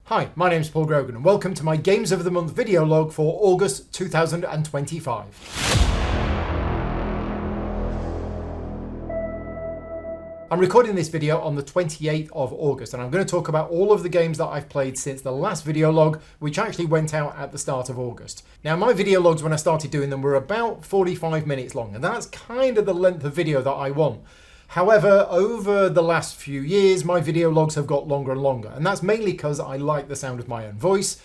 Hi, my name's Paul Grogan and welcome to my Games of the Month video log for August 2025. I'm recording this video on the 28th of August and I'm going to talk about all of the games that I've played since the last video log, which actually went out at the start of August. Now my video logs when I started doing them were about 45 minutes long and that's kind of the length of video that I want. However, over the last few years, my video logs have got longer and longer, and that's mainly because I like the sound of my own voice,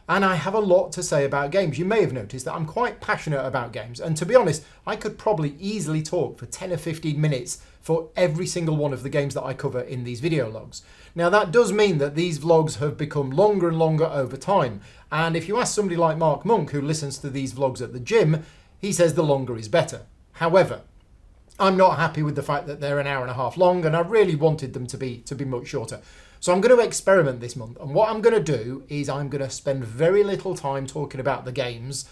and I have a lot to say about games. You may have noticed that I'm quite passionate about games, and to be honest, I could probably easily talk for 10 or 15 minutes for every single one of the games that I cover in these video logs. Now that does mean that these vlogs have become longer and longer over time, and if you ask somebody like Mark Monk, who listens to these vlogs at the gym, he says the longer is better. However, I'm not happy with the fact that they're an hour and a half long and I really wanted them to be much shorter. So I'm going to experiment this month, and what I'm going to do is I'm going to spend very little time talking about the games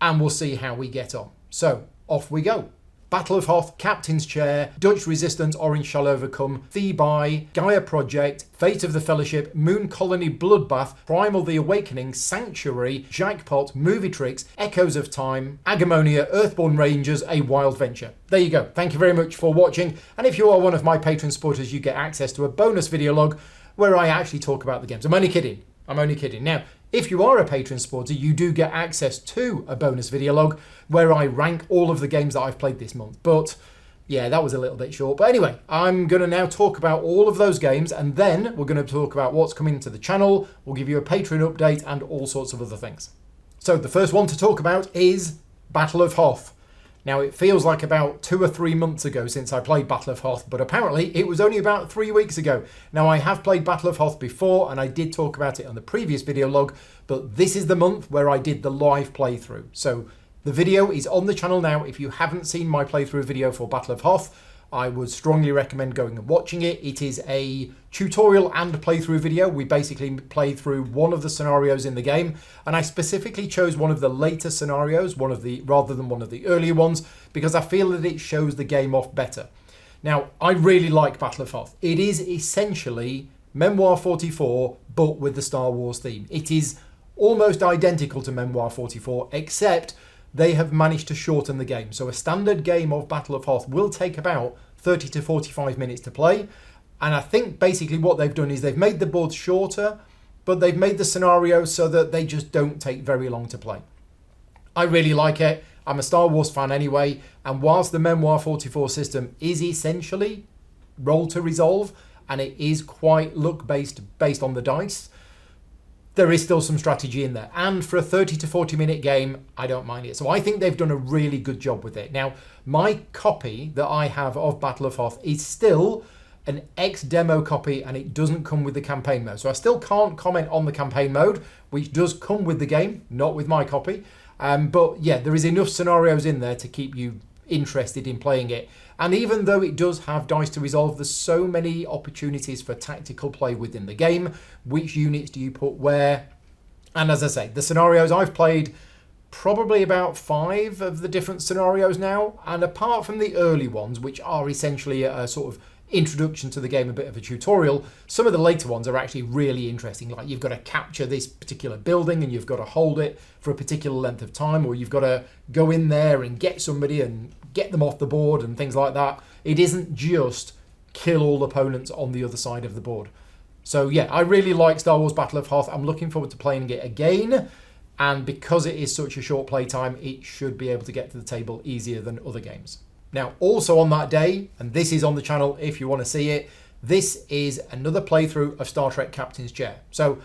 and we'll see how we get on. So off we go. Battle of Hoth, Captain's Chair, Dutch Resistance, Orange Shall Overcome, Thebai, Gaia Project, Fate of the Fellowship, Moon Colony Bloodbath, Primal the Awakening, Sanctuary, Jackpot, Movie Tricks, Echoes of Time, Agemonia, Earthborne Rangers, A Wild Venture. There you go. Thank you very much for watching, and if you are one of my Patreon supporters, you get access to a bonus video log where I actually talk about the games. I'm only kidding. Now, if you are a Patreon supporter, you do get access to a bonus video log where I rank all of the games that I've played this month. But yeah, that was a little bit short. But anyway, I'm going to now talk about all of those games and then we're going to talk about what's coming to the channel. We'll give you a Patreon update and all sorts of other things. So the first one to talk about is Battle of Hoth. Now it feels like about 2 or 3 months ago since I played Battle of Hoth, but apparently it was only about 3 weeks ago. Now I have played Battle of Hoth before and I did talk about it on the previous video log, but this is the month where I did the live playthrough. So the video is on the channel now. If you haven't seen my playthrough video for Battle of Hoth, I would strongly recommend going and watching it. It is a tutorial and playthrough video. We basically play through one of the scenarios in the game, and I specifically chose one of the later scenarios, rather than one of the earlier ones, because I feel that it shows the game off better. Now, I really like Battle of Hoth. It is essentially Memoir 44, but with the Star Wars theme. It is almost identical to Memoir 44, except they have managed to shorten the game. So a standard game of Battle of Hoth will take about 30 to 45 minutes to play. And I think basically what they've done is they've made the boards shorter, but they've made the scenarios so that they just don't take very long to play. I really like it. I'm a Star Wars fan anyway. And whilst the Memoir 44 system is essentially roll to resolve, and it is quite luck-based based on the dice, there is still some strategy in there. And for a 30 to 40 minute game, I don't mind it. So I think they've done a really good job with it. Now, my copy that I have of Battle of Hoth is still an ex-demo copy and it doesn't come with the campaign mode. So I still can't comment on the campaign mode, which does come with the game, not with my copy. But yeah, there is enough scenarios in there to keep you interested in playing it. And even though it does have dice to resolve, there's so many opportunities for tactical play within the game. Which units do you put where? And as I say, the scenarios I've played probably about 5 of the different scenarios now. And apart from the early ones, which are essentially a sort of introduction to the game, a bit of a tutorial, some of the later ones are actually really interesting. Like you've got to capture this particular building and you've got to hold it for a particular length of time, or you've got to go in there and get somebody and get them off the board and things like that. It isn't just kill all opponents on the other side of the board. So yeah, I really like Star Wars Battle of Hoth. I'm looking forward to playing it again, and because it is such a short play time, it should be able to get to the table easier than other games. Now, also on that day, and this is on the channel if you want to see it, this is another playthrough of Star Trek Captain's Chair. So,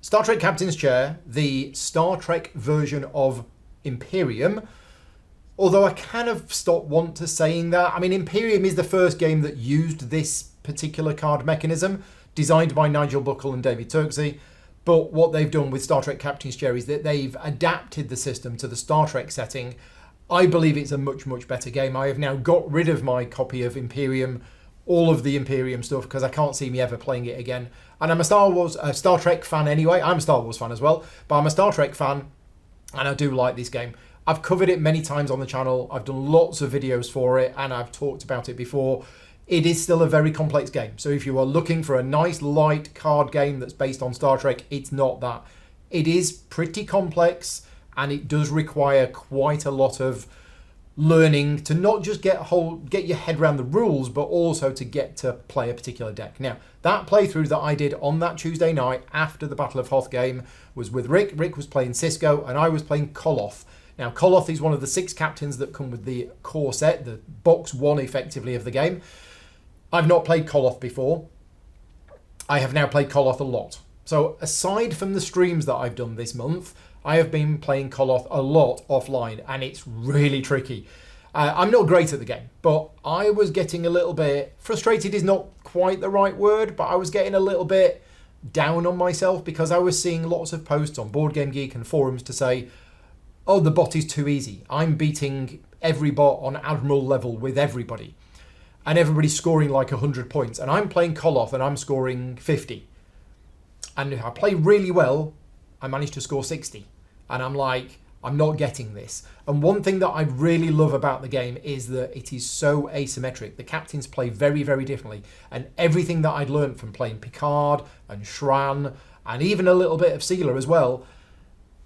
Star Trek Captain's Chair, the Star Trek version of Imperium, although I kind of want to saying that. I mean, Imperium is the first game that used this particular card mechanism, designed by Nigel Buckle and David Turksey. But what they've done with Star Trek Captain's Chair is that they've adapted the system to the Star Trek setting. I believe it's a much, much better game. I have now got rid of my copy of Imperium, all of the Imperium stuff, because I can't see me ever playing it again. And I'm a Star Trek fan anyway. I'm a Star Wars fan as well, but I'm a Star Trek fan, and I do like this game. I've covered it many times on the channel. I've done lots of videos for it, and I've talked about it before. it is still a very complex game. So if you are looking for a nice light card game that's based on Star Trek, it's not that. It is pretty complex, and it does require quite a lot of learning to not just get your head around the rules, but also to get to play a particular deck. Now, that playthrough that I did on that Tuesday night after the Battle of Hoth game was with Rick. Rick was playing Cisco, and I was playing Koloth. Now, Koloth is one of the 6 captains that come with the core set, the box 1 effectively of the game. I've not played Koloth before. I have now played Koloth a lot. So aside from the streams that I've done this month, I have been playing Koloth a lot offline, and it's really tricky. I'm not great at the game, but I was getting a little bit frustrated is not quite the right word, but I was getting a little bit down on myself because I was seeing lots of posts on Board Game Geek and forums to say, oh, the bot is too easy. I'm beating every bot on Admiral level with everybody, and everybody's scoring like 100 points, and I'm playing Koloth and I'm scoring 50. And if I play really well, I managed to score 60. And I'm like, I'm not getting this. And one thing that I really love about the game is that it is so asymmetric. The captains play very, very differently. And everything that I'd learned from playing Picard and Shran, and even a little bit of Sealer as well,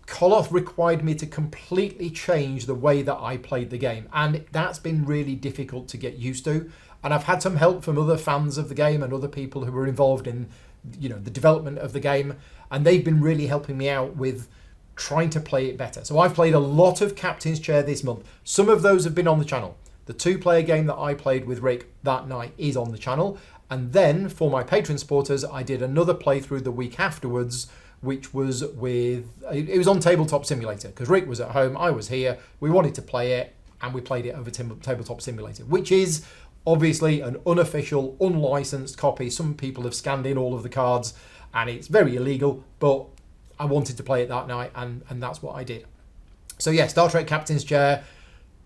Koloth required me to completely change the way that I played the game. And that's been really difficult to get used to. And I've had some help from other fans of the game and other people who were involved in, the development of the game. And they've been really helping me out with trying to play it better. So I've played a lot of Captain's Chair this month. Some of those have been on the channel. The 2-player game that I played with Rick that night is on the channel. And then for my Patreon supporters, I did another playthrough the week afterwards, which was it was on Tabletop Simulator, because Rick was at home, I was here, we wanted to play it, and we played it over Tabletop Simulator, which is obviously an unofficial, unlicensed copy. Some people have scanned in all of the cards, and it's very illegal, but I wanted to play it that night, and that's what I did. So yeah, Star Trek Captain's Chair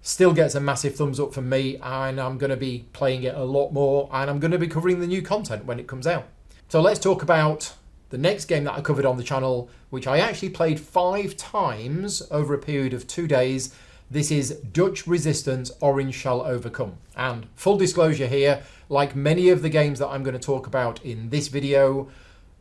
still gets a massive thumbs up from me, and I'm going to be playing it a lot more, and I'm going to be covering the new content when it comes out. So let's talk about the next game that I covered on the channel, which I actually played 5 times over a period of 2 days. This is Dutch Resistance Orange Shall Overcome. And full disclosure here, like many of the games that I'm going to talk about in this video,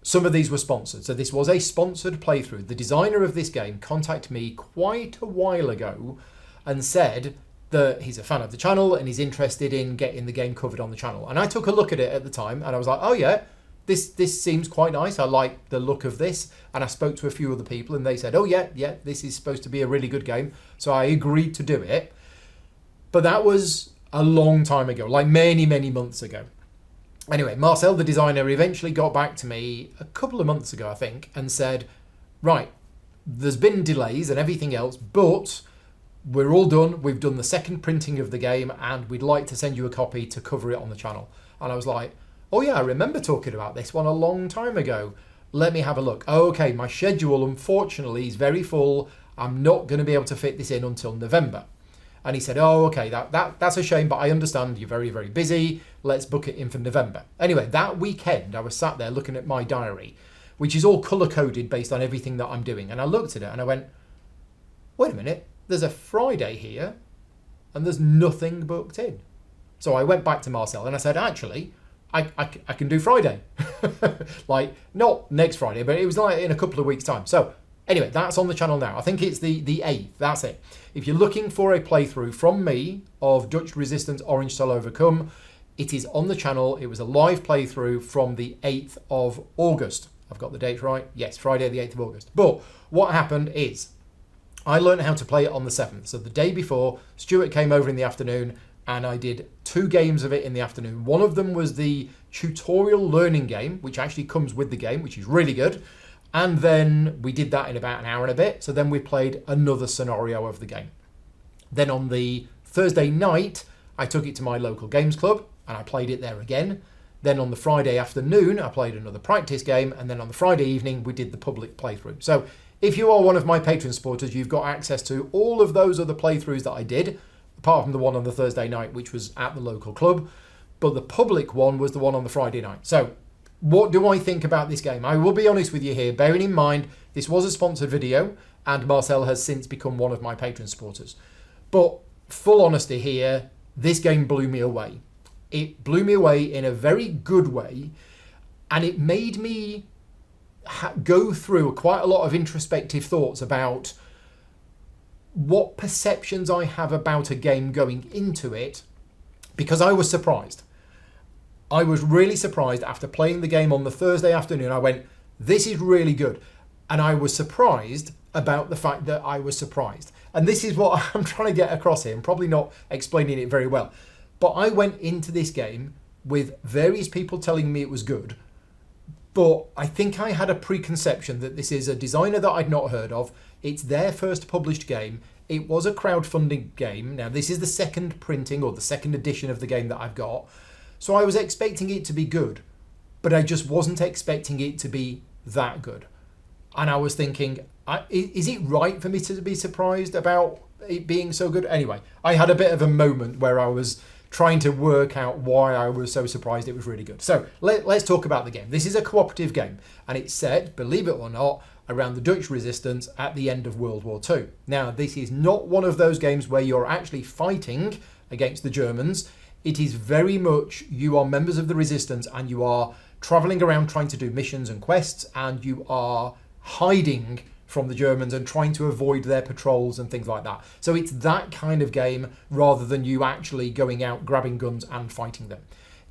some of these were sponsored. So this was a sponsored playthrough. The designer of this game contacted me quite a while ago and said that he's a fan of the channel and he's interested in getting the game covered on the channel. And I took a look at it at the time and I was like, oh yeah, this seems quite nice. I like the look of this. And I spoke to a few other people and they said, oh yeah, this is supposed to be a really good game. So I agreed to do it. But that was a long time ago, like many, many months ago. Anyway, Marcel, the designer, eventually got back to me a couple of months ago, I think, and said, right, there's been delays and everything else, but we're all done. We've done the second printing of the game and we'd like to send you a copy to cover it on the channel. And I was like, oh yeah, I remember talking about this one a long time ago. Let me have a look. Oh, okay, my schedule, unfortunately, is very full. I'm not going to be able to fit this in until November. And he said, oh, okay, that's a shame, but I understand you're very, very busy. Let's book it in for November. Anyway, that weekend, I was sat there looking at my diary, which is all colour-coded based on everything that I'm doing. And I looked at it and I went, wait a minute, there's a Friday here and there's nothing booked in. So I went back to Marcel and I said, actually, I can do Friday. Like, not next Friday, but it was like in a couple of weeks' time. So anyway, that's on the channel now. I think it's the 8th. That's it. If you're looking for a playthrough from me of Dutch Resistance Orange Shall Overcome, it is on the channel. It was a live playthrough from the 8th of August. I've got the date right. Yes, Friday the 8th of August. But what happened is I learned how to play it on the 7th. So the day before, Stuart came over in the afternoon and I did 2 games of it in the afternoon. One of them was the tutorial learning game, which actually comes with the game, which is really good. And then we did that in about an hour and a bit. So then we played another scenario of the game. Then on the Thursday night, I took it to my local games club and I played it there again. Then on the Friday afternoon, I played another practice game. And then on the Friday evening, we did the public playthrough. So if you are one of my Patreon supporters, you've got access to all of those other playthroughs that I did, apart from the one on the Thursday night, which was at the local club. But the public one was the one on the Friday night. So what do I think about this game? I will be honest with you here, bearing in mind this was a sponsored video and Marcel has since become one of my Patreon supporters. But full honesty here, this game blew me away. It blew me away in a very good way, and it made me go through quite a lot of introspective thoughts about what perceptions I have about a game going into it, because I was surprised. I was really surprised after playing the game on the Thursday afternoon. I went, this is really good. And I was surprised about the fact that I was surprised. And this is what I'm trying to get across here. I'm probably not explaining it very well. But I went into this game with various people telling me it was good. But I think I had a preconception that this is a designer that I'd not heard of. It's their first published game. It was a crowdfunding game. Now, this is the second printing or the second edition of the game that I've got. So I was expecting it to be good, but I just wasn't expecting it to be that good. And I was thinking, is it right for me to be surprised about it being so good? Anyway, I had a bit of a moment where I was trying to work out why I was so surprised it was really good. So let's talk about the game. This is a cooperative game, and it's set, believe it or not, around the Dutch resistance at the end of World War II. Now, this is not one of those games where you're actually fighting against the Germans. It is very much you are members of the resistance and you are travelling around trying to do missions and quests, and you are hiding from the Germans and trying to avoid their patrols and things like that. So it's that kind of game rather than you actually going out, grabbing guns and fighting them.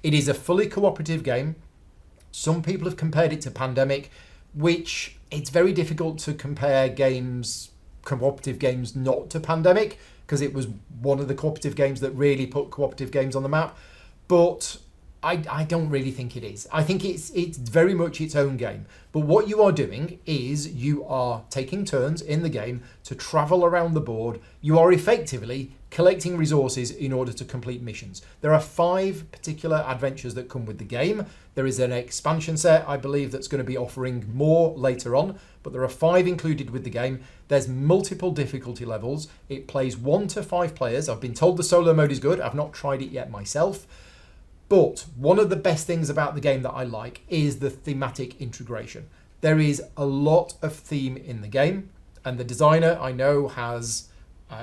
It is a fully cooperative game. Some people have compared it to Pandemic, which it's very difficult to compare cooperative games not to Pandemic, because it was one of the cooperative games that really put cooperative games on the map. But I don't really think it is. I think it's very much its own game. But what you are doing is you are taking turns in the game to travel around the board. You are effectively collecting resources in order to complete missions. There are 5 particular adventures that come with the game. There is an expansion set, I believe, that's going to be offering more later on, but there are 5 included with the game. There's multiple difficulty levels. It plays 1 to 5 players. I've been told the solo mode is good. I've not tried it yet myself. But one of the best things about the game that I like is the thematic integration. There is a lot of theme in the game, and the designer, I know, has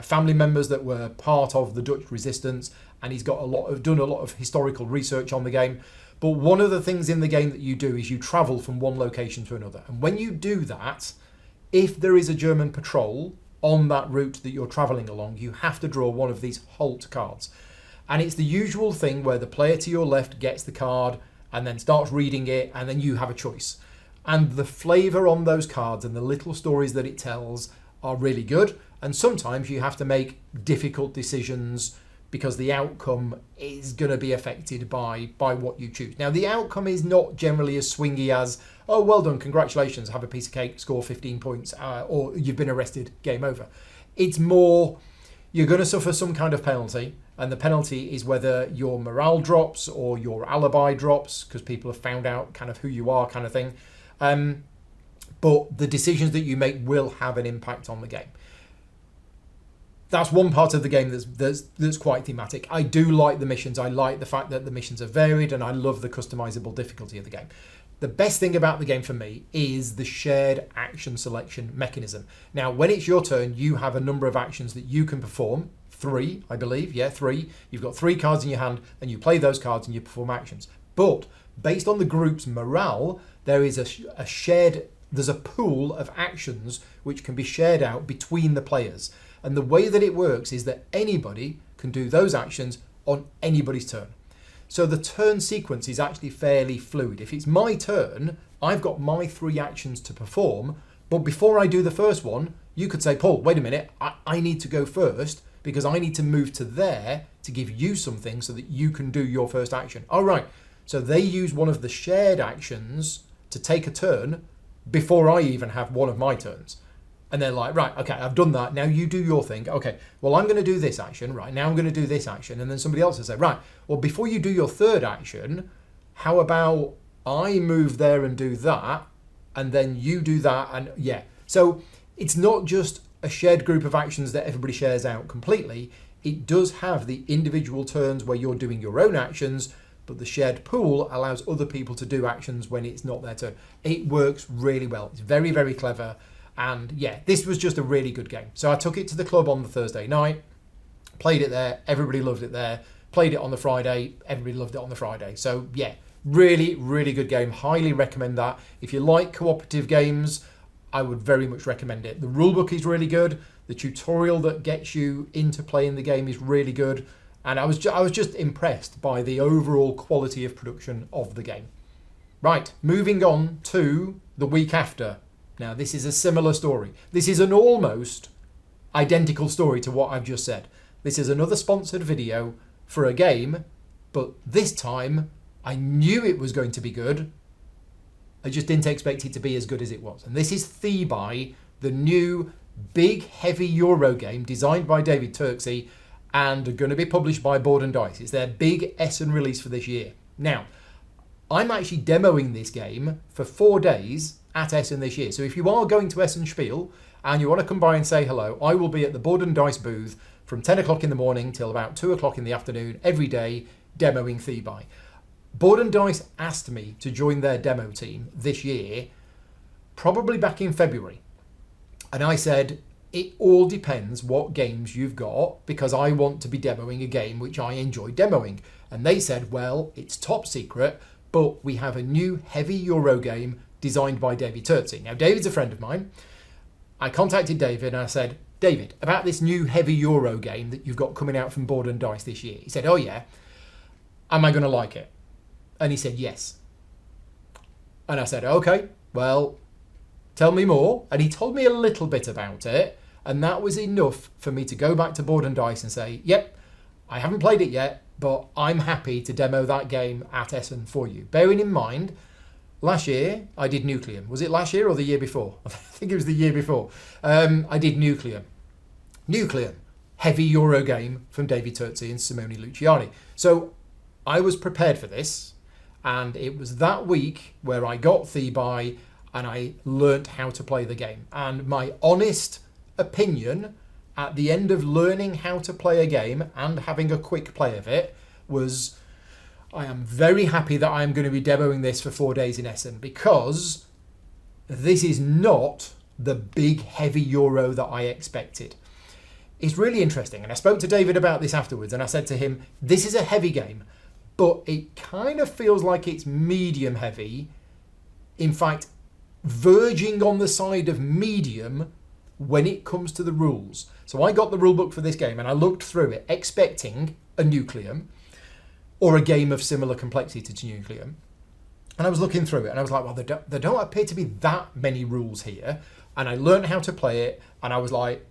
family members that were part of the Dutch resistance, and he's got done a lot of historical research on the game. But one of the things in the game that you do is you travel from one location to another. And when you do that, if there is a German patrol on that route that you're traveling along, you have to draw one of these Halt cards. And it's the usual thing where the player to your left gets the card and then starts reading it, and then you have a choice. And the flavour on those cards and the little stories that it tells are really good. And sometimes you have to make difficult decisions because the outcome is going to be affected by what you choose. Now, the outcome is not generally as swingy as, oh, well done, congratulations, have a piece of cake, score 15 points, or you've been arrested, game over. It's more, you're going to suffer some kind of penalty, and the penalty is whether your morale drops or your alibi drops because people have found out kind of who you are, kind of thing. But the decisions that you make will have an impact on the game. That's one part of the game that's quite thematic. I do like the missions. I like the fact that the missions are varied, and I love the customizable difficulty of the game. The best thing about the game for me is the shared action selection mechanism. Now, when it's your turn, you have a number of actions that you can perform. 3, I believe. Yeah, 3. You've got 3 cards in your hand, and you play those cards and you perform actions. But based on the group's morale, there is there's a pool of actions which can be shared out between the players. And the way that it works is that anybody can do those actions on anybody's turn. So the turn sequence is actually fairly fluid. If it's my turn, I've got my 3 actions to perform, but before I do the first one, you could say, Paul, wait a minute, I need to go first because I need to move to there to give you something so that you can do your first action. All right, so they use one of the shared actions to take a turn before I even have one of my turns. And they're like, right, okay, I've done that. Now you do your thing. Okay, well, I'm going to do this action. Right, now I'm going to do this action. And then somebody else will say, right, well, before you do your third action, how about I move there and do that, and then you do that, and yeah. So it's not just a shared group of actions that everybody shares out completely. It does have the individual turns where you're doing your own actions, but the shared pool allows other people to do actions when it's not their turn. It works really well. It's very, very clever. And yeah, this was just a really good game. So I took it to the club on the Thursday night, played it there. Everybody loved it there. Played it on the Friday. Everybody loved it on the Friday. So yeah, really, really good game. Highly recommend that. If you like cooperative games, I would very much recommend it. The rulebook is really good. The tutorial that gets you into playing the game is really good. And I was just impressed by the overall quality of production of the game. Right, moving on to the week after. Now, this is a similar story. This is an almost identical story to what I've just said. This is another sponsored video for a game, but this time I knew it was going to be good. I just didn't expect it to be as good as it was. And this is Thebai, the new big heavy Euro game designed by David Turksey and going to be published by Board and Dice. It's their big Essen release for this year. Now, I'm actually demoing this game for 4 days at Essen this year. So if you are going to Essen Spiel and you want to come by and say hello, I will be at the Board and Dice booth from 10 o'clock in the morning till about 2 o'clock in the afternoon every day demoing Thebai. Board and Dice asked me to join their demo team this year, probably back in February. And I said, it all depends what games you've got, because I want to be demoing a game which I enjoy demoing. And they said, well, it's top secret, but we have a new heavy Euro game designed by David Turksey. Now, David's a friend of mine. I contacted David and I said, David, about this new heavy Euro game that you've got coming out from Board and Dice this year. He said, oh yeah, am I going to like it? And he said, yes. And I said, okay, well, tell me more. And he told me a little bit about it. And that was enough for me to go back to Board and Dice and say, yep, I haven't played it yet, but I'm happy to demo that game at Essen for you. Bearing in mind, last year I did Nucleum. Was it last year or the year before? I think it was the year before. I did Nucleum. Nucleum, heavy Euro game from David Turksey and Simone Luciani. So I was prepared for this, and it was that week where I got Thebai and I learnt how to play the game. And my honest opinion at the end of learning how to play a game and having a quick play of it was, I am very happy that I am going to be demoing this for 4 days in Essen, because this is not the big heavy Euro that I expected. It's really interesting, and I spoke to David about this afterwards, and I said to him, this is a heavy game, but it kind of feels like it's medium heavy. In fact, verging on the side of medium when it comes to the rules. So I got the rule book for this game and I looked through it expecting a Nucleum or a game of similar complexity to Nucleum. And I was looking through it and I was like, well, there don't appear to be that many rules here. And I learned how to play it and I was like,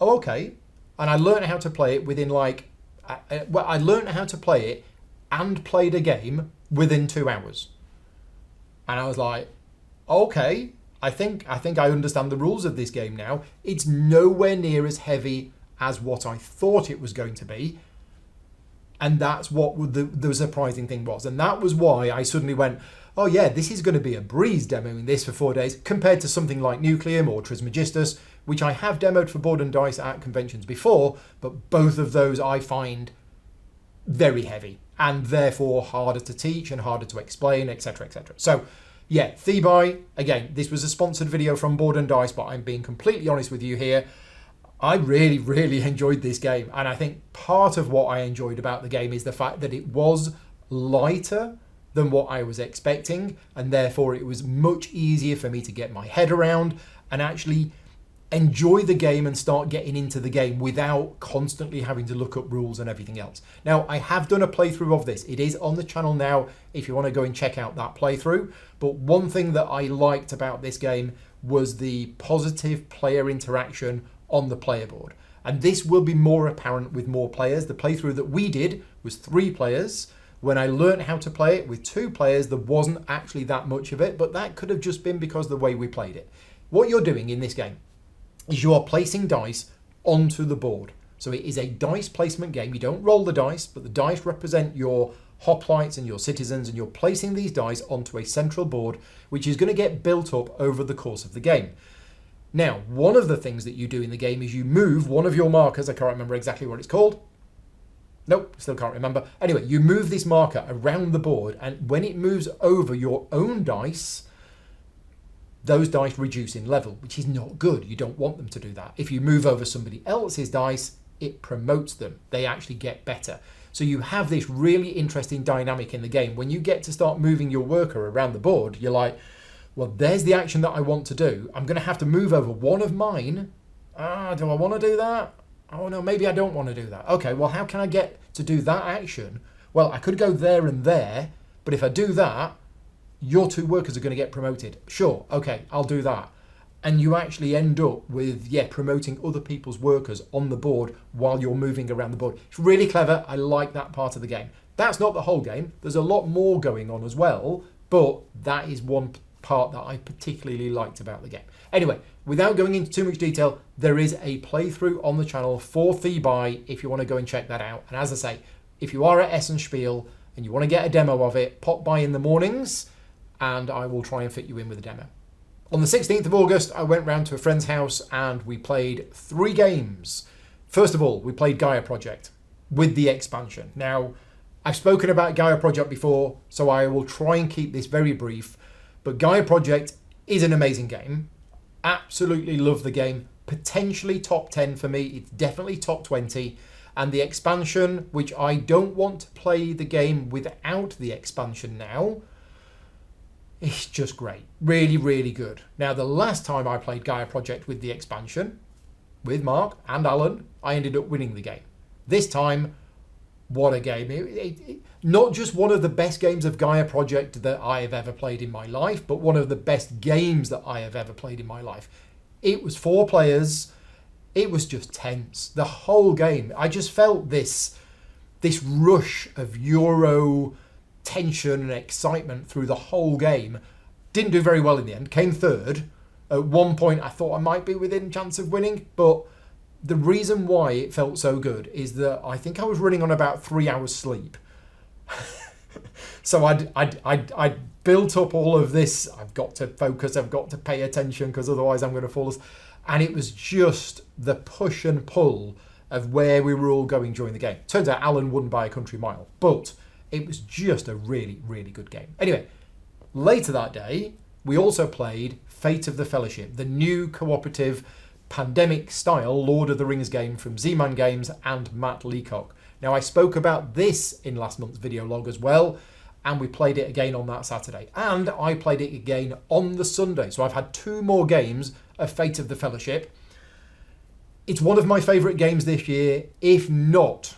oh, okay. And I learned how to play it within I learned how to play it and played a game within 2 hours. And I was like, okay, I think I understand the rules of this game now. It's nowhere near as heavy as what I thought it was going to be. And that's what the surprising thing was. And that was why I suddenly went, oh yeah, this is going to be a breeze demoing this for 4 days, compared to something like Nucleum or Trismegistus, which I have demoed for Board and Dice at conventions before, but both of those I find very heavy and therefore harder to teach and harder to explain, etc., etc. So yeah, Thebai, again, this was a sponsored video from Board and Dice, but I'm being completely honest with you here. I really, really enjoyed this game. And I think part of what I enjoyed about the game is the fact that it was lighter than what I was expecting. And therefore, it was much easier for me to get my head around and actually enjoy the game and start getting into the game without constantly having to look up rules and everything else. Now, I have done a playthrough of this. It is on the channel now if you want to go and check out that playthrough. But one thing that I liked about this game was the positive player interaction on the player board. And this will be more apparent with more players. The playthrough that we did was 3 players. When I learned how to play it with 2 players, there wasn't actually that much of it, but that could have just been because of the way we played it. What you're doing in this game is you are placing dice onto the board. So it is a dice placement game. You don't roll the dice, but the dice represent your hoplites and your citizens, and you're placing these dice onto a central board, which is going to get built up over the course of the game. Now, one of the things that you do in the game is you move one of your markers. I can't remember exactly what it's called. Nope, still can't remember. Anyway, you move this marker around the board, and when it moves over your own dice, those dice reduce in level, which is not good. You don't want them to do that. If you move over somebody else's dice, it promotes them. They actually get better. So you have this really interesting dynamic in the game. When you get to start moving your worker around the board, you're like, well, there's the action that I want to do. I'm going to have to move over one of mine. Do I want to do that? Oh no, maybe I don't want to do that. Okay, well, how can I get to do that action? Well, I could go there and there, but if I do that, your 2 workers are going to get promoted. Sure, okay, I'll do that. And you actually end up with, promoting other people's workers on the board while you're moving around the board. It's really clever. I like that part of the game. That's not the whole game. There's a lot more going on as well, but that is one part that I particularly liked about the game. Anyway, without going into too much detail, there is a playthrough on the channel for Thebai if you want to go and check that out. And as I say, if you are at Essenspiel and you want to get a demo of it, pop by in the mornings and I will try and fit you in with a demo. On the 16th of August, I went round to a friend's house and we played 3 games. First of all, we played Gaia Project with the expansion. Now, I've spoken about Gaia Project before, so I will try and keep this very brief. But Gaia Project is an amazing game. Absolutely love the game. Potentially top 10 for me. It's definitely top 20. And the expansion, which I don't want to play the game without the expansion now, it's just great. Really, really good. Now, the last time I played Gaia Project with the expansion, with Mark and Alan, I ended up winning the game. This time, what a game. Not just one of the best games of Gaia Project that I have ever played in my life, but one of the best games that I have ever played in my life. It was 4 players. It was just tense. The whole game. I just felt this rush of Euro tension and excitement through the whole game. Didn't do very well in the end. Came 3rd. At one point, I thought I might be within chance of winning, but the reason why it felt so good is that I think I was running on about 3 hours sleep. So I'd built up all of this. I've got to focus. I've got to pay attention because otherwise I'm going to fall asleep. And it was just the push and pull of where we were all going during the game. Turns out Alan won by a country mile, but it was just a really, really good game. Anyway, later that day, we also played Fate of the Fellowship, the new cooperative pandemic-style Lord of the Rings game from Z-Man Games and Matt Leacock. Now, I spoke about this in last month's video log as well, and we played it again on that Saturday. And I played it again on the Sunday. So I've had 2 more games of Fate of the Fellowship. It's one of my favourite games this year, if not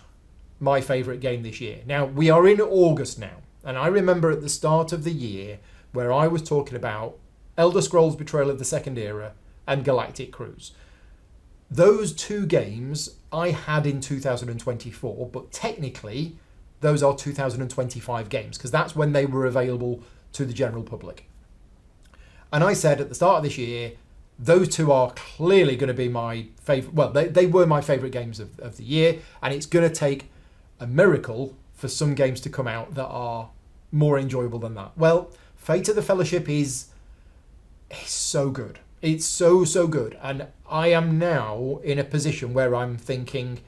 my favourite game this year. Now, we are in August now, and I remember at the start of the year where I was talking about Elder Scrolls Betrayal of the Second Era and Galactic Cruise. Those 2 games I had in 2024, but technically those are 2025 games because that's when they were available to the general public. And I said at the start of this year, those 2 are clearly going to be my favourite. Well, they were my favourite games of the year, and it's going to take a miracle for some games to come out that are more enjoyable than that. Well, Fate of the Fellowship is so good. It's so good. And I am now in a position where I'm thinking,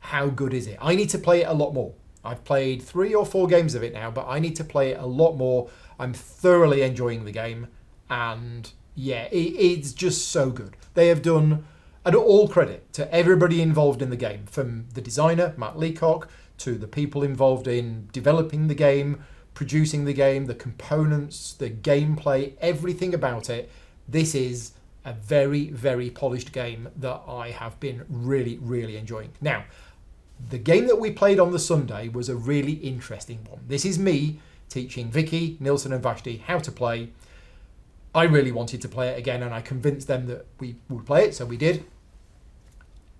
how good is it? I need to play it a lot more. I've played 3 or 4 games of it now, but I need to play it a lot more. I'm thoroughly enjoying the game. And yeah, it's just so good. They have done, and all credit to everybody involved in the game, from the designer, Matt Leacock, to the people involved in developing the game, producing the game, the components, the gameplay, everything about it. This is a very, very polished game that I have been really, really enjoying. Now, the game that we played on the Sunday was a really interesting one. This is me teaching Vicky, Nilsson and Vashti how to play. I really wanted to play it again and I convinced them that we would play it, so we did.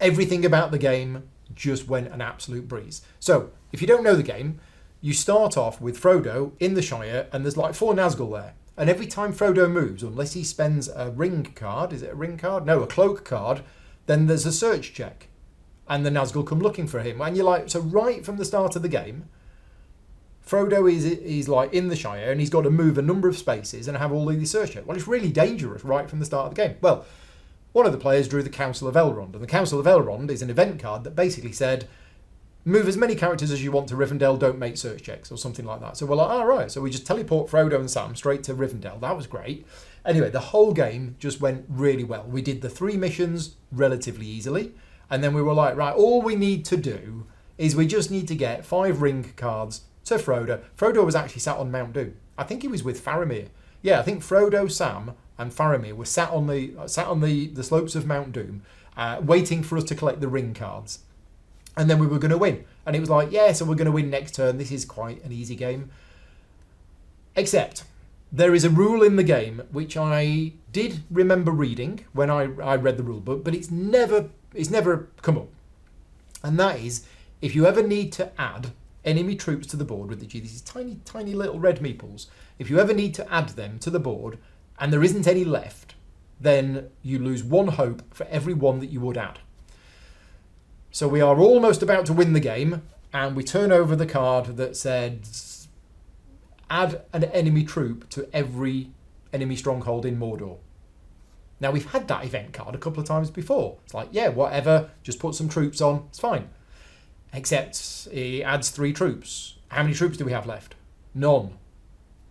Everything about the game just went an absolute breeze. So, if you don't know the game, you start off with Frodo in the Shire and there's like 4 Nazgul there. And every time Frodo moves, unless he spends a ring card, is it a ring card? No, a cloak card, then there's a search check. And the Nazgul come looking for him. And you're like, so right from the start of the game, Frodo is like in the Shire and he's got to move a number of spaces and have all of these search checks. Well, it's really dangerous right from the start of the game. Well, one of the players drew the Council of Elrond. And the Council of Elrond is an event card that basically said, move as many characters as you want to Rivendell, don't make search checks, or something like that. So we're like, all right. So we just teleport Frodo and Sam straight to Rivendell. That was great. Anyway, the whole game just went really well. We did the 3 missions relatively easily. And then we were like, right, all we need to do is we just need to get 5 ring cards to Frodo. Frodo was actually sat on Mount Doom. I think he was with Faramir. Yeah, I think Frodo, Sam, and Faramir were sat on the slopes of Mount Doom, waiting for us to collect the ring cards. And then we were going to win. And it was like, yeah, so we're going to win next turn. This is quite an easy game. Except there is a rule in the game which I did remember reading when I read the rule book, but it's never come up. And that is, if you ever need to add enemy troops to the board with these tiny, tiny little red meeples, if you ever need to add them to the board and there isn't any left, then you lose 1 hope for every one that you would add. So we are almost about to win the game, and we turn over the card that said add an enemy troop to every enemy stronghold in Mordor. Now, we've had that event card a couple of times before. It's like, yeah, whatever, just put some troops on, it's fine. Except it adds 3 troops. How many troops do we have left? None.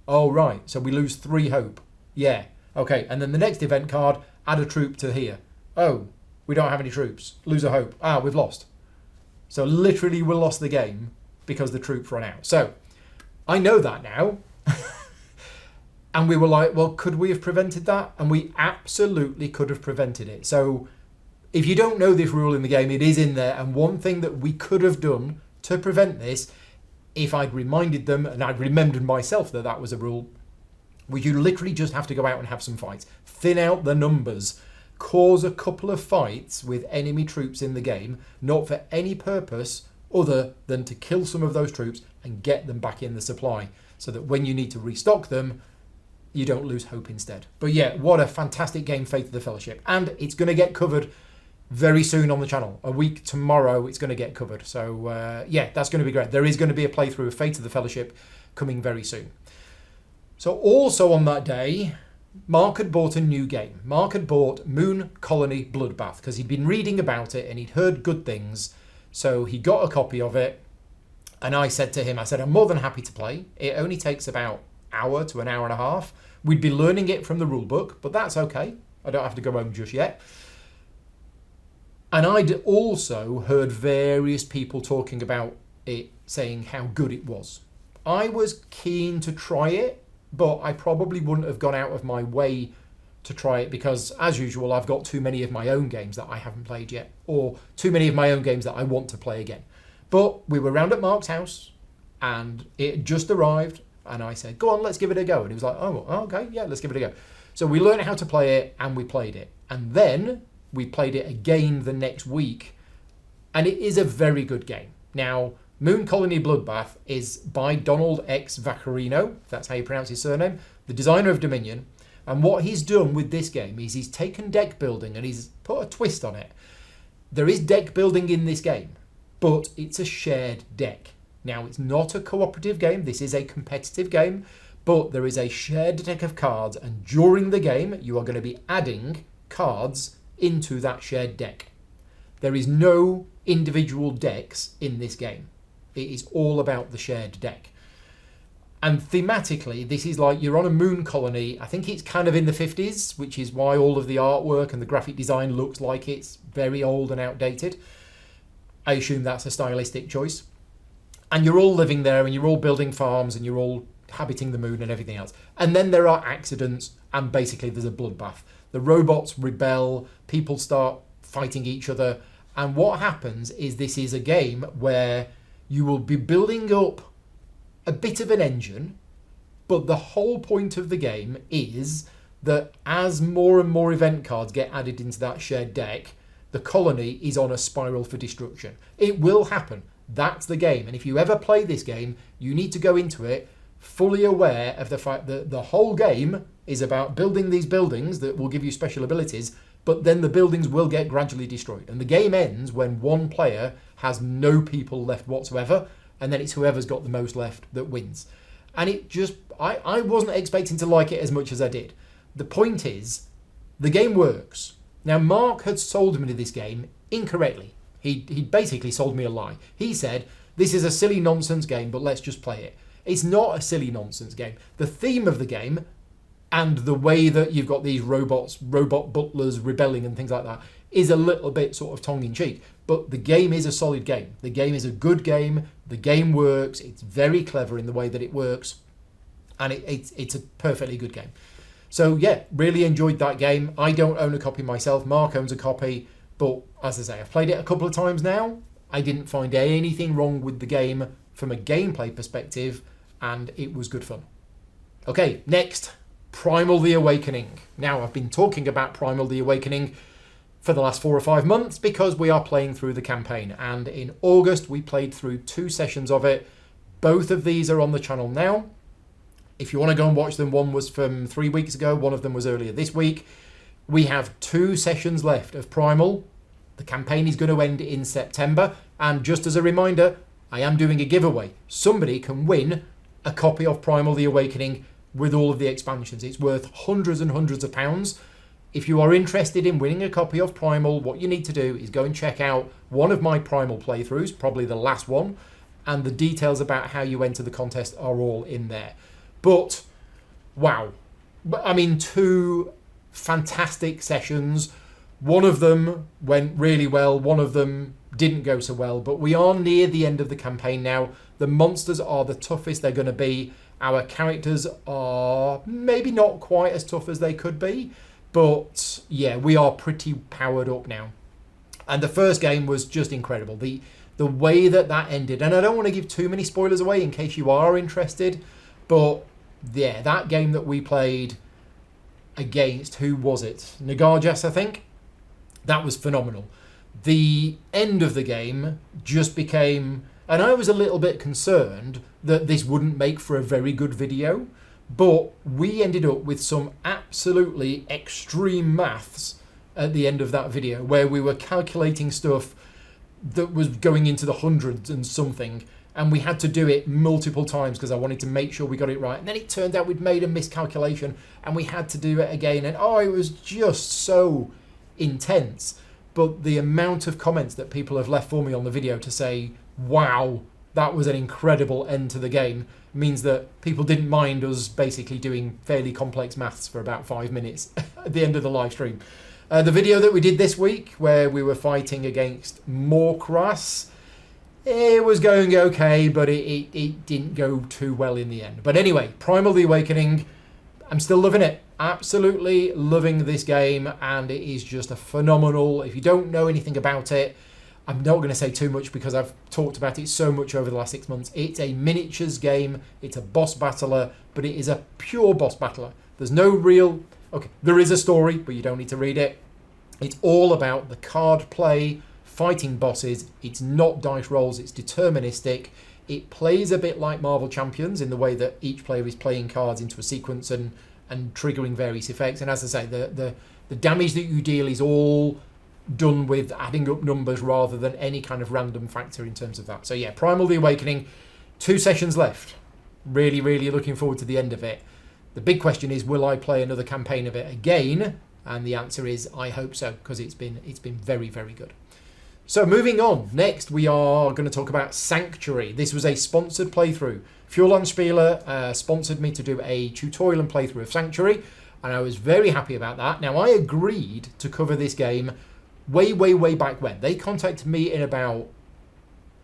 Oh, right, so we lose 3 hope. Yeah, okay, and then the next event card, add a troop to here. Oh, we don't have any troops. Lose a hope. Ah, we've lost. So literally we lost the game because the troops run out. So I know that now. And we were like, well, could we have prevented that? And we absolutely could have prevented it. So if you don't know this rule in the game, it is in there. And one thing that we could have done to prevent this, if I'd reminded them and I'd remembered myself that that was a rule, was you literally just have to go out and have some fights. Thin out the numbers. Cause a couple of fights with enemy troops in the game, not for any purpose other than to kill some of those troops and get them back in the supply, so that when you need to restock them, you don't lose hope instead. But yeah, what a fantastic game, Fate of the Fellowship. And it's going to get covered very soon on the channel. A week tomorrow, it's going to get covered. So yeah, that's going to be great. There is going to be a playthrough of Fate of the Fellowship coming very soon. So also on that day, Mark had bought a new game. Mark had bought Moon Colony Bloodbath because he'd been reading about it and he'd heard good things. So he got a copy of it. And I said to him, I'm more than happy to play. It only takes about an hour to an hour and a half. We'd be learning it from the rule book, but that's okay. I don't have to go home just yet. And I'd also heard various people talking about it, saying how good it was. I was keen to try it, but I probably wouldn't have gone out of my way to try it because, as usual, I've got too many of my own games that I haven't played yet, or too many of my own games that I want to play again. But we were round at Mark's house, and it had just arrived, and I said, go on, let's give it a go. And he was like, oh, okay, yeah, let's give it a go. So we learned how to play it, and we played it. And then we played it again the next week, and it is a very good game. Now, Moon Colony Bloodbath is by Donald X. Vaccarino, if that's how you pronounce his surname, the designer of Dominion. And what he's done with this game is he's taken deck building and he's put a twist on it. There is deck building in this game, but it's a shared deck. Now, it's not a cooperative game. This is a competitive game, but there is a shared deck of cards. And during the game, you are going to be adding cards into that shared deck. There is no individual decks in this game. It is all about the shared deck. And thematically, this is like you're on a moon colony. I think it's kind of in the 50s, which is why all of the artwork and the graphic design looks like it's very old and outdated. I assume that's a stylistic choice. And you're all living there and you're all building farms and you're all habiting the moon and everything else. And then there are accidents and basically there's a bloodbath. The robots rebel, people start fighting each other. And what happens is this is a game where you will be building up a bit of an engine, but the whole point of the game is that as more and more event cards get added into that shared deck, the colony is on a spiral for destruction. It will happen. That's the game. And if you ever play this game, you need to go into it fully aware of the fact that the whole game is about building these buildings that will give you special abilities, but then the buildings will get gradually destroyed. And the game ends when one player has no people left whatsoever, and then it's whoever's got the most left that wins. And it just, I wasn't expecting to like it as much as I did. The point is, the game works. Now, Mark had sold me this game incorrectly. He basically sold me a lie. He said, this is a silly nonsense game, but let's just play it. It's not a silly nonsense game. The theme of the game And the way that you've got these robot butlers rebelling and things like that is a little bit sort of tongue-in-cheek. But the game is a solid game. The game is a good game. The game works. It's very clever in the way that it works. And it's a perfectly good game. So yeah, really enjoyed that game. I don't own a copy myself. Mark owns a copy. But as I say, I've played it a couple of times now. I didn't find anything wrong with the game from a gameplay perspective. And it was good fun. Okay, next. Primal the Awakening. Now, I've been talking about Primal the Awakening for the last 4 or 5 months because we are playing through the campaign. And in August, we played through 2 sessions of it. Both of these are on the channel now. If you want to go and watch them, one was from 3 weeks ago, one of them was earlier this week. We have 2 sessions left of Primal. The campaign is going to end in September. And just as a reminder, I am doing a giveaway. Somebody can win a copy of Primal the Awakening with all of the expansions. It's worth hundreds and hundreds of pounds. If you are interested in winning a copy of Primal, what you need to do is go and check out one of my Primal playthroughs, probably the last one, and the details about how you enter the contest are all in there. But, wow. I mean, 2 fantastic sessions. One of them went really well, one of them didn't go so well, but we are near the end of the campaign now. The monsters are the toughest they're going to be. Our characters are maybe not quite as tough as they could be, but yeah, we are pretty powered up now. And the first game was just incredible. The way that ended, and I don't want to give too many spoilers away in case you are interested, but yeah, that game that we played against, who was it? Nagajas, I think? That was phenomenal. The end of the game just became, and I was a little bit concerned that this wouldn't make for a very good video, but we ended up with some absolutely extreme maths at the end of that video where we were calculating stuff that was going into the hundreds and something, and we had to do it multiple times because I wanted to make sure we got it right. And then it turned out we'd made a miscalculation and we had to do it again, and it was just so intense. But the amount of comments that people have left for me on the video to say, wow, that was an incredible end to the game, means that people didn't mind us basically doing fairly complex maths for about 5 minutes at the end of the live stream. The video that we did this week, where we were fighting against Morkras, it was going okay, but it didn't go too well in the end. But anyway, Primal the Awakening, I'm still loving it. Absolutely loving this game, and it is just a phenomenal. If you don't know anything about it, I'm not going to say too much because I've talked about it so much over the last 6 months. It's a miniatures game, it's a boss battler, but it is a pure boss battler. There's no real... Okay, there is a story, but you don't need to read it. It's all about the card play, fighting bosses. It's not dice rolls, it's deterministic. It plays a bit like Marvel Champions in the way that each player is playing cards into a sequence and triggering various effects. And as I say, the damage that you deal is all done with adding up numbers rather than any kind of random factor in terms of that. So yeah, Primal the Awakening, 2 sessions left. Really, really looking forward to the end of it. The big question is, will I play another campaign of it again? And the answer is, I hope so, because it's been very, very good. So moving on, next we are going to talk about Sanctuary. This was a sponsored playthrough. Fuelandspieler sponsored me to do a tutorial and playthrough of Sanctuary, and I was very happy about that. Now, I agreed to cover this game way back when. They contacted me in about,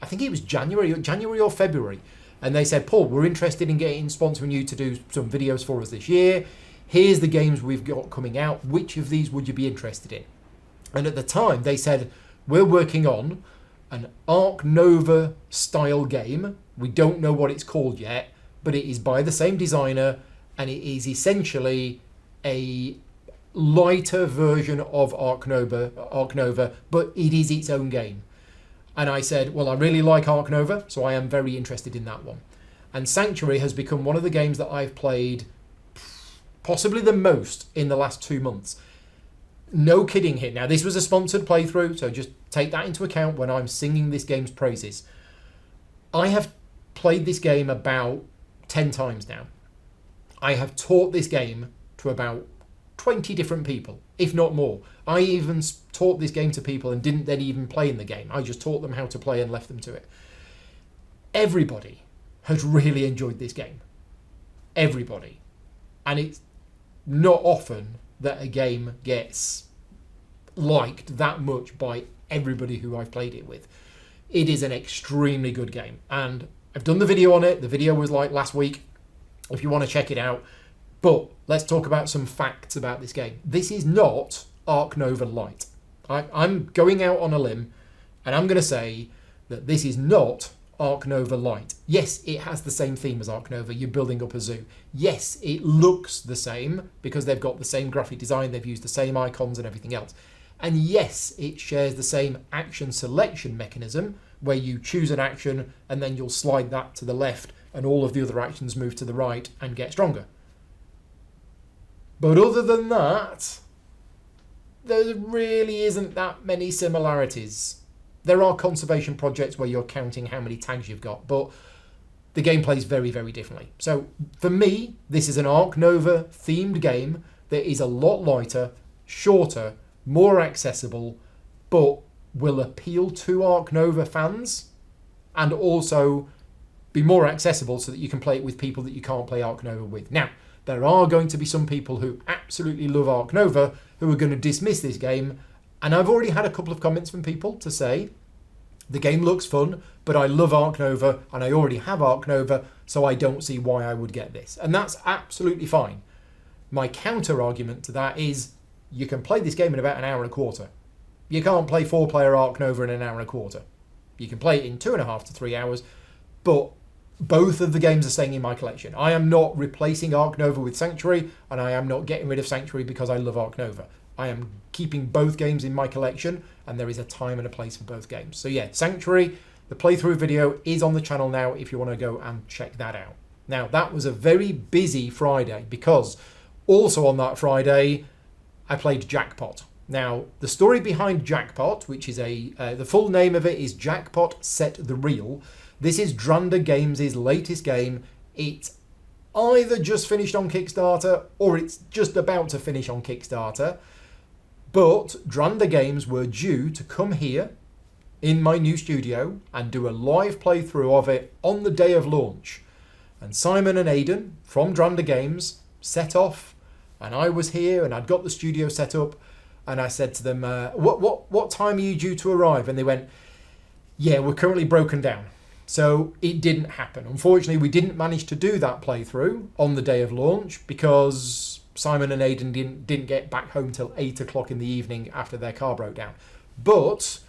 I think it was January or February, and they said, Paul, we're interested in sponsoring you to do some videos for us this year. Here's the games we've got coming out. Which of these would you be interested in? And at the time, they said, we're working on an Ark Nova style game. We don't know what it's called yet, but it is by the same designer, and it is essentially a lighter version of Ark Nova, but it is its own game. And I said, well, I really like Ark Nova, so I am very interested in that one. And Sanctuary has become one of the games that I've played possibly the most in the last 2 months. No kidding here. Now, this was a sponsored playthrough, so just take that into account when I'm singing this game's praises. I have played this game about 10 times now. I have taught this game to about 20 different people, if not more. I even taught this game to people and didn't then even play in the game. I just taught them how to play and left them to it. Everybody has really enjoyed this game. Everybody. And it's not often that a game gets liked that much by everybody who I've played it with. It is an extremely good game, and I've done the video on it. The video was like last week, if you want to check it out. But let's talk about some facts about this game. This is not Ark Nova Light. I'm going out on a limb, and I'm going to say that this is not Ark Nova Light. Yes, it has the same theme as Ark Nova. You're building up a zoo. Yes, it looks the same because they've got the same graphic design. They've used the same icons and everything else. And yes, it shares the same action selection mechanism where you choose an action and then you'll slide that to the left and all of the other actions move to the right and get stronger. But other than that, there really isn't that many similarities. There are conservation projects where you're counting how many tags you've got, but the game plays very, very differently. So for me, this is an Ark Nova themed game that is a lot lighter, shorter, more accessible, but will appeal to Ark Nova fans and also be more accessible so that you can play it with people that you can't play Ark Nova with. Now, there are going to be some people who absolutely love Ark Nova who are going to dismiss this game, and I've already had a couple of comments from people to say the game looks fun, but I love Ark Nova and I already have Ark Nova, so I don't see why I would get this. And that's absolutely fine. My counter argument to that is you can play this game in about an hour and a quarter. You can't play 4-player Ark Nova in an hour and a quarter. You can play it in 2.5 to 3 hours, but both of the games are staying in my collection. I am not replacing Ark Nova with Sanctuary, and I am not getting rid of Sanctuary because I love Ark Nova. I am keeping both games in my collection, and there is a time and a place for both games. So yeah, Sanctuary, the playthrough video is on the channel now if you want to go and check that out. Now, that was a very busy Friday because also on that Friday, I played Jackpot. Now, the story behind Jackpot, which is the full name of it is Jackpot Set the Reel. This is Dranda Games' latest game. It's either just finished on Kickstarter or it's just about to finish on Kickstarter. But Dranda Games were due to come here in my new studio and do a live playthrough of it on the day of launch. And Simon and Aidan from Dranda Games set off, and I was here and I'd got the studio set up, and I said to them, what time are you due to arrive? And they went, yeah, we're currently broken down. So it didn't happen. Unfortunately, we didn't manage to do that playthrough on the day of launch because Simon and Aidan didn't get back home till 8 o'clock in the evening after their car broke down. But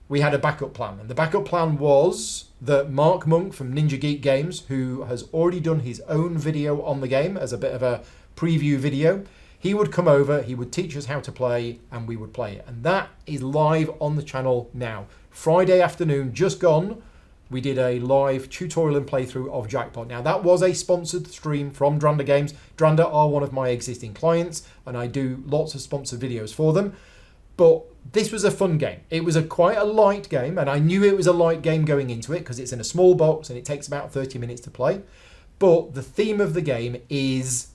we had a backup plan. And the backup plan was that Mark Monk from Ninja Geek Games, who has already done his own video on the game as a bit of a preview video, he would come over, he would teach us how to play, and we would play it. And that is live on the channel now. Friday afternoon, just gone, we did a live tutorial and playthrough of Jackpot. Now, that was a sponsored stream from Dranda Games. Dranda are one of my existing clients, and I do lots of sponsored videos for them. But this was a fun game. It was quite a light game, and I knew it was a light game going into it because it's in a small box and it takes about 30 minutes to play. But the theme of the game is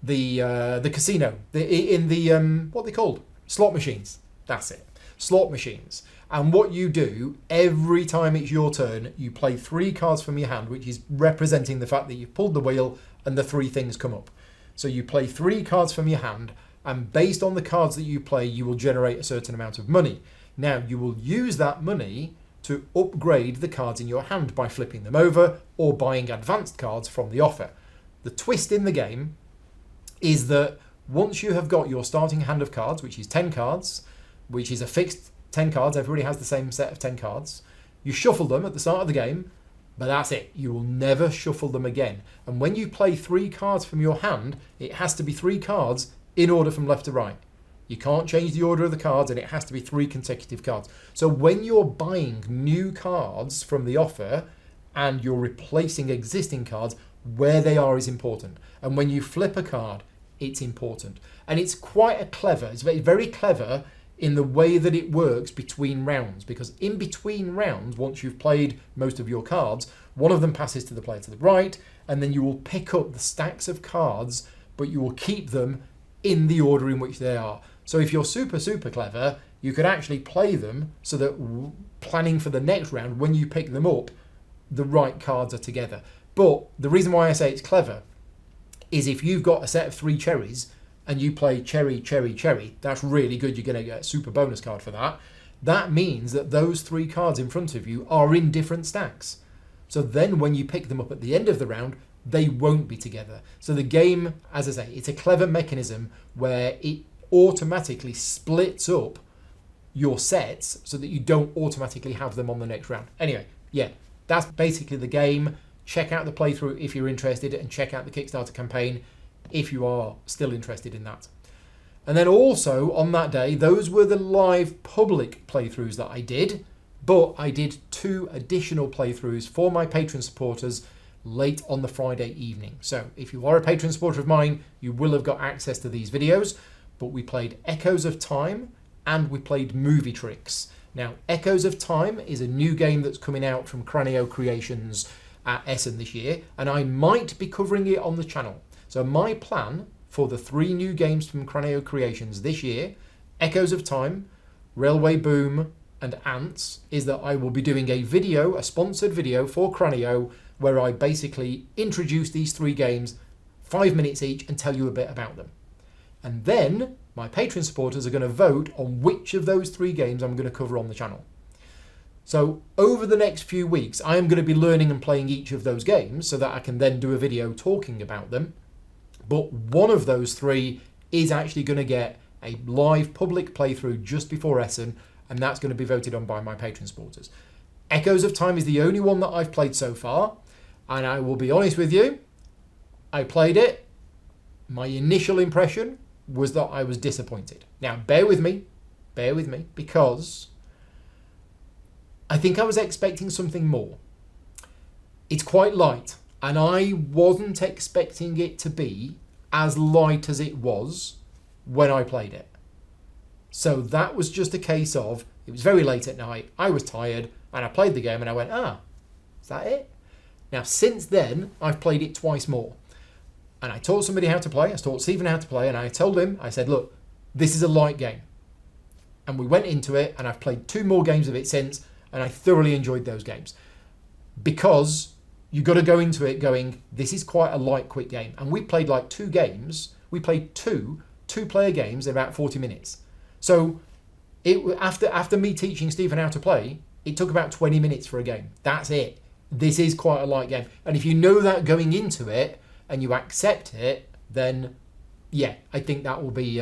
the casino, what are they called? Slot machines. That's it. Slot machines. And what you do, every time it's your turn, you play 3 cards from your hand, which is representing the fact that you've pulled the wheel and the 3 things come up. So you play 3 cards from your hand, and based on the cards that you play, you will generate a certain amount of money. Now, you will use that money to upgrade the cards in your hand by flipping them over or buying advanced cards from the offer. The twist in the game is that once you have got your starting hand of cards, which is 10 cards, which is a fixed 10 cards, everybody has the same set of 10 cards, you shuffle them at the start of the game, but that's it. You will never shuffle them again. And when you play 3 cards from your hand, it has to be 3 cards in order from left to right. You can't change the order of the cards, and it has to be 3 consecutive cards. So when you're buying new cards from the offer and you're replacing existing cards, where they are is important. And when you flip a card, it's important. And it's it's very clever in the way that it works between rounds, because in between rounds, once you've played most of your cards, one of them passes to the player to the right, and then you will pick up the stacks of cards, but you will keep them in the order in which they are. So if you're super, super clever, you could actually play them so that planning for the next round, when you pick them up, the right cards are together. But the reason why I say it's clever is if you've got a set of 3 cherries and you play cherry, cherry, cherry, that's really good. You're going to get a super bonus card for that. That means that those 3 cards in front of you are in different stacks. So then when you pick them up at the end of the round, they won't be together. So the game, as I say, it's a clever mechanism where it automatically splits up your sets so that you don't automatically have them on the next round. Anyway, yeah, that's basically the game. Check out the playthrough if you're interested, and check out the Kickstarter campaign if you are still interested in that. And then also on that day, those were the live public playthroughs that I did, but I did 2 additional playthroughs for my Patreon supporters late on the Friday evening. So if you are a Patreon supporter of mine, you will have got access to these videos, but we played Echoes of Time and we played Movie Tricks. Now, Echoes of Time is a new game that's coming out from Cranio Creations at Essen this year, and I might be covering it on the channel. So my plan for the 3 new games from Cranio Creations this year, Echoes of Time, Railway Boom, and Ants, is that I will be doing a video, a sponsored video for Cranio, where I basically introduce these 3 games, 5 minutes each, and tell you a bit about them. And then my Patreon supporters are going to vote on which of those 3 games I'm going to cover on the channel. So over the next few weeks, I am going to be learning and playing each of those games so that I can then do a video talking about them. But one of those 3 is actually going to get a live public playthrough just before Essen, and that's going to be voted on by my Patreon supporters. Echoes of Time is the only one that I've played so far, and I will be honest with you, I played it. My initial impression was that I was disappointed. Now, bear with me, because I think I was expecting something more. It's quite light, and I wasn't expecting it to be as light as it was when I played it. So that was just a case of, it was very late at night, I was tired, and I played the game and I went, is that it? Now, since then, I've played it twice more. And I taught somebody how to play, I taught Stephen how to play, and I told him, I said, look, this is a light game. And we went into it, and I've played 2 more games of it since, and I thoroughly enjoyed those games. Because you've got to go into it going, this is quite a light, quick game. And we played like 2 games. We played 2 2-player games in about 40 minutes. So after me teaching Stephen how to play, it took about 20 minutes for a game. That's it. This is quite a light game. And if you know that going into it and you accept it, then yeah, I think that will be...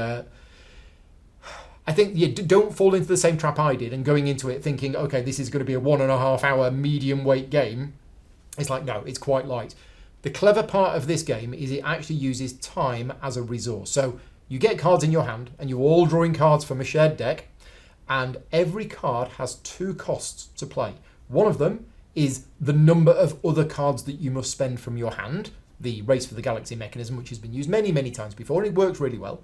I think you don't fall into the same trap I did and going into it thinking, okay, this is going to be a 1.5 hour medium weight game. It's like, no, it's quite light. The clever part of this game is it actually uses time as a resource. So you get cards in your hand and you're all drawing cards from a shared deck, and every card has 2 costs to play. One of them is the number of other cards that you must spend from your hand, the Race for the Galaxy mechanism, which has been used many, many times before, and it works really well.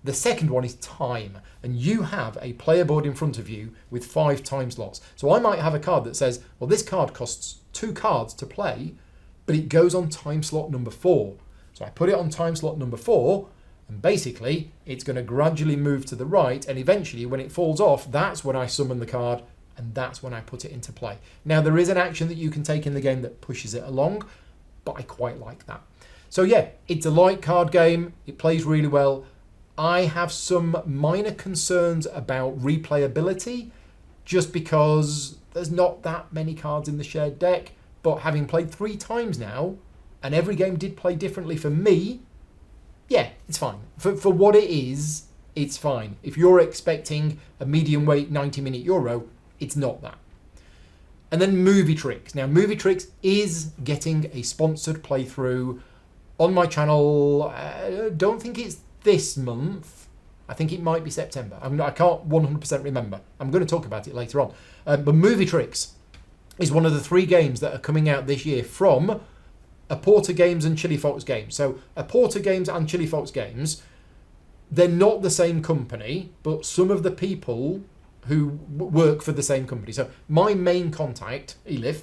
The second one is time, and you have a player board in front of you with 5 time slots. So I might have a card that says, well, this card costs 2 cards to play, but it goes on time slot number 4. So I put it on time slot number 4, and basically it's going to gradually move to the right, and eventually when it falls off, that's when I summon the card, and that's when I put it into play. Now, there is an action that you can take in the game that pushes it along, but I quite like that. So yeah, it's a light card game. It plays really well. I have some minor concerns about replayability, just because there's not that many cards in the shared deck, but having played 3 times now, and every game did play differently for me, yeah, it's fine. For what it is, it's fine. If you're expecting a medium weight 90-minute Euro, it's not that. And then Movie Tricks. Now, Movie Tricks is getting a sponsored playthrough on my channel. I don't think it's this month. I think it might be September. I can't 100% remember. I'm going to talk about it later on. But Movie Tricks is one of the 3 games that are coming out this year from Aporta Games and Chili Fox Games. So Aporta Games and Chili Fox Games, they're not the same company, but some of the people who work for the same company. So my main contact, Elif,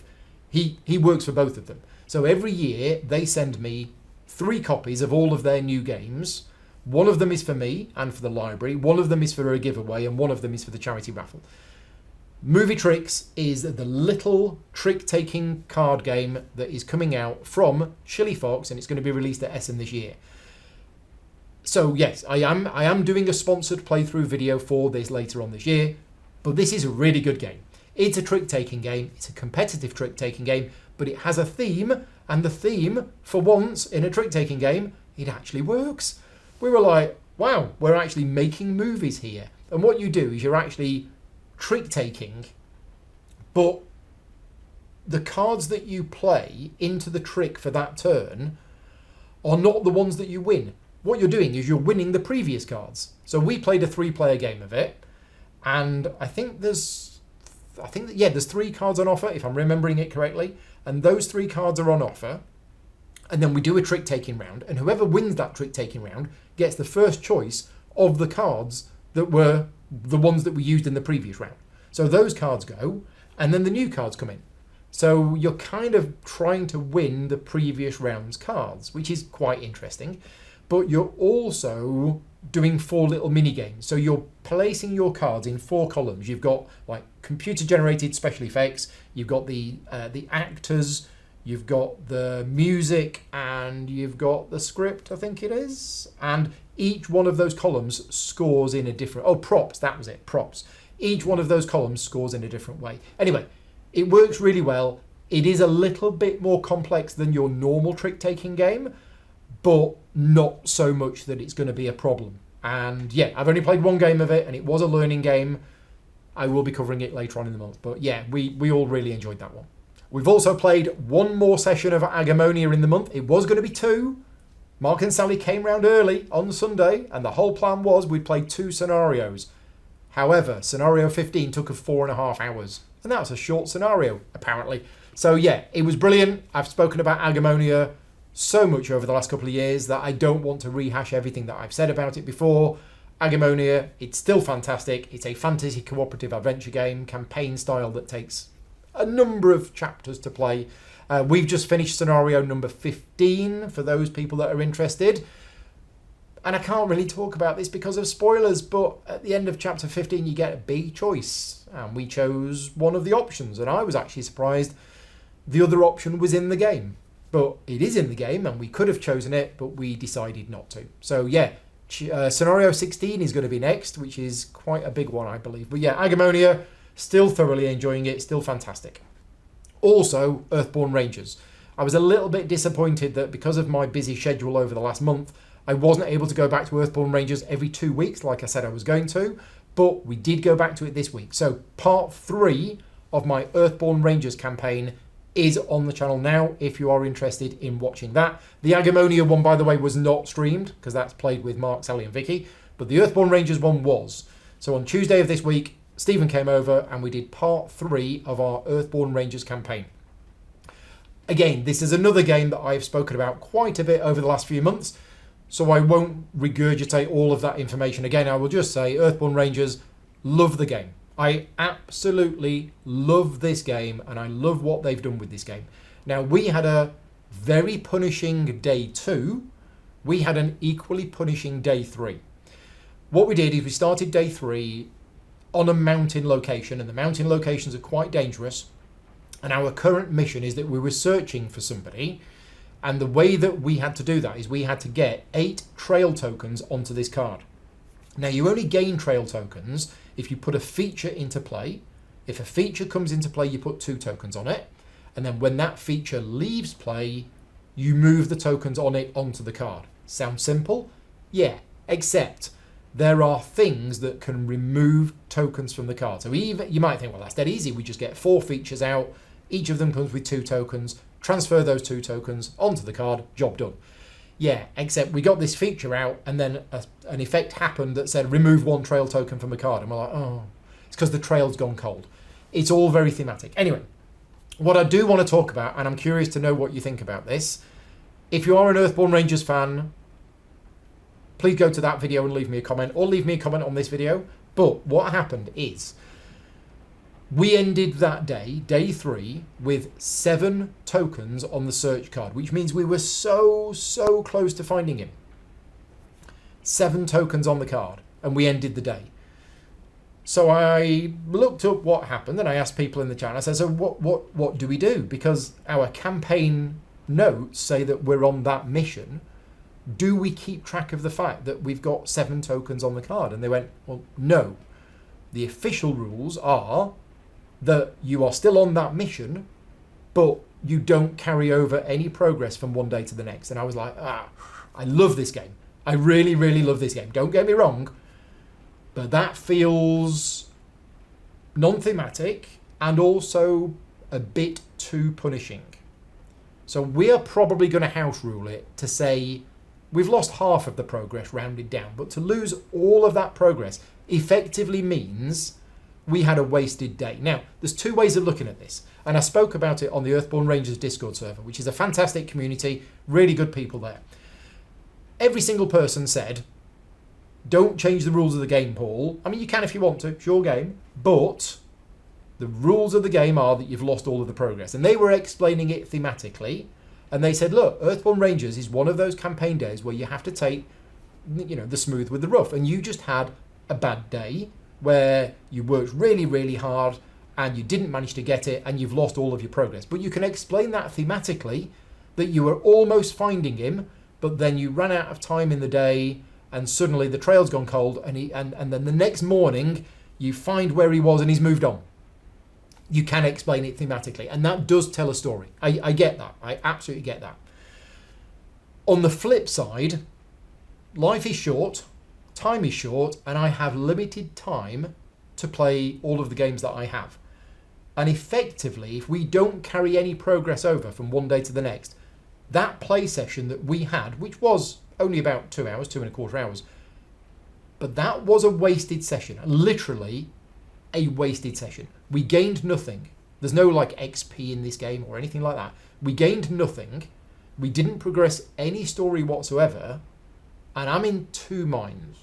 he works for both of them. So every year they send me 3 copies of all of their new games. One of them is for me and for the library. One of them is for a giveaway, and one of them is for the charity raffle. Movie Tricks is the little trick-taking card game that is coming out from Chili Fox, and it's going to be released at Essen this year. So yes, I am doing a sponsored playthrough video for this later on this year, but this is a really good game. It's a trick-taking game, it's a competitive trick-taking game, but it has a theme, and the theme, for once, in a trick-taking game, it actually works. We were like, wow, we're actually making movies here. And what you do is you're actually trick-taking, but the cards that you play into the trick for that turn are not the ones that you win. What you're doing is you're winning the previous cards. So we played a 3-player game of it, and I think there's 3 cards on offer, if I'm remembering it correctly, and those 3 cards are on offer, and then we do a trick-taking round, and whoever wins that trick-taking round gets the first choice of the cards that were the ones that we used in the previous round. So those cards go, and then the new cards come in. So you're kind of trying to win the previous round's cards, which is quite interesting. But you're also doing 4 little mini games. So you're placing your cards in 4 columns. You've got like computer-generated special effects. You've got the actors. You've got the music, and you've got the script, I think it is. And each one of those columns scores in a different... Oh, props. That was it. Props. Each one of those columns scores in a different way. Anyway, it works really well. It is a little bit more complex than your normal trick-taking game, but not so much that it's going to be a problem. And yeah, I've only played 1 game of it, and it was a learning game. I will be covering it later on in the month. But yeah, we all really enjoyed that one. We've also played 1 more session of Agemonia in the month. It was going to be 2. Mark and Sally came round early on Sunday, and the whole plan was we'd play 2 scenarios. However, scenario 15 took us 4.5 hours. And that was a short scenario, apparently. So yeah, it was brilliant. I've spoken about Agemonia so much over the last couple of years that I don't want to rehash everything that I've said about it before. Agemonia, it's still fantastic. It's a fantasy cooperative adventure game, campaign style, that takes a number of chapters to play. We've just finished scenario number 15 for those people that are interested. And I can't really talk about this because of spoilers, but at the end of chapter 15 you get a big choice. And we chose one of the options, and I was actually surprised the other option was in the game. But it is in the game, and we could have chosen it, but we decided not to. So yeah, scenario 16 is going to be next, which is quite a big one, I believe. But yeah, Agemonia, still thoroughly enjoying it, still fantastic. Also, Earthborne Rangers. I was a little bit disappointed that because of my busy schedule over the last month, I wasn't able to go back to Earthborne Rangers every 2 weeks like I said I was going to, but we did go back to it this week. So part 3 of my Earthborne Rangers campaign is on the channel now if you are interested in watching that. The Agemonia one, by the way, was not streamed because that's played with Mark, Sally and Vicky, but the Earthborne Rangers one was. So on Tuesday of this week, Stephen came over and we did part 3 of our Earthborne Rangers campaign. Again, this is another game that I've spoken about quite a bit over the last few months, so I won't regurgitate all of that information again. I will just say Earthborne Rangers, love the game. I absolutely love this game, and I love what they've done with this game. Now, we had a very punishing day 2. We had an equally punishing day 3. What we did is we started day 3 on a mountain location, and the mountain locations are quite dangerous. And our current mission is that we were searching for somebody, and the way that we had to do that is we had to get 8 trail tokens onto this card. Now, you only gain trail tokens if you put a feature into play. If a feature comes into play, you put 2 tokens on it. And then when that feature leaves play, you move the tokens on it onto the card. Sounds simple? Yeah, except there are things that can remove tokens from the card. So even you might think, well, that's dead easy. We just get 4 features out. Each of them comes with 2 tokens. Transfer those 2 tokens onto the card. Job done. Yeah, except we got this feature out, and then an effect happened that said remove 1 trail token from the card. And we're like, oh, it's because the trail's gone cold. It's all very thematic. Anyway, what I do want to talk about, and I'm curious to know what you think about this, if you are an Earthborne Rangers fan, please go to that video and leave me a comment, or leave me a comment on this video. But what happened is, we ended that day, day 3, with 7 tokens on the search card, which means we were so close to finding him. 7 tokens on the card, and we ended the day. So I looked up what happened, and I asked people in the chat. I said, so what do we do? Because our campaign notes say that we're on that mission, do we keep track of the fact that we've got 7 tokens on the card? And they went, well, no. The official rules are that you are still on that mission, but you don't carry over any progress from one day to the next. And I was like, I love this game. I really, really love this game. Don't get me wrong, but that feels non-thematic and also a bit too punishing. So we are probably going to house rule it to say we've lost half of the progress rounded down, but to lose all of that progress effectively means we had a wasted day. Now, there's 2 ways of looking at this, and I spoke about it on the Earthborne Rangers Discord server, which is a fantastic community, really good people there. Every single person said, don't change the rules of the game, Paul. I mean, you can if you want to, it's your game, but the rules of the game are that you've lost all of the progress. And they were explaining it thematically, and they said, look, Earthborne Rangers is one of those campaign days where you have to take, the smooth with the rough, and you just had a bad day where you worked really, really hard and you didn't manage to get it and you've lost all of your progress. But you can explain that thematically, that you were almost finding him, but then you ran out of time in the day and suddenly the trail's gone cold, and then the next morning you find where he was and he's moved on. You can explain it thematically, and that does tell a story. I get that. I absolutely get that. On the flip side, life is short, time is short, and I have limited time to play all of the games that I have. And effectively, if we don't carry any progress over from one day to the next, that play session that we had, which was only about 2 hours, 2.25 hours, but that was a wasted session, literally a wasted session. We gained nothing. There's no like XP in this game or anything like that. We gained nothing. We didn't progress any story whatsoever, and I'm in 2 minds.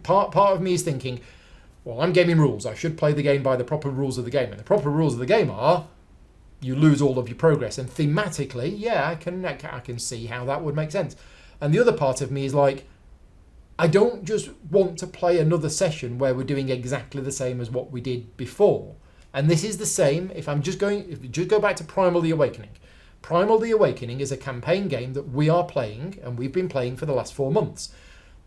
Part of me is thinking, well, I'm gaming rules. I should play the game by the proper rules of the game, and the proper rules of the game are you lose all of your progress. And thematically, yeah, I can see how that would make sense. And the other part of me is like, I don't just want to play another session where we're doing exactly the same as what we did before. And this is the same if you just go back to Primal the Awakening. Primal the Awakening is a campaign game that we are playing, and we've been playing for the last 4 months.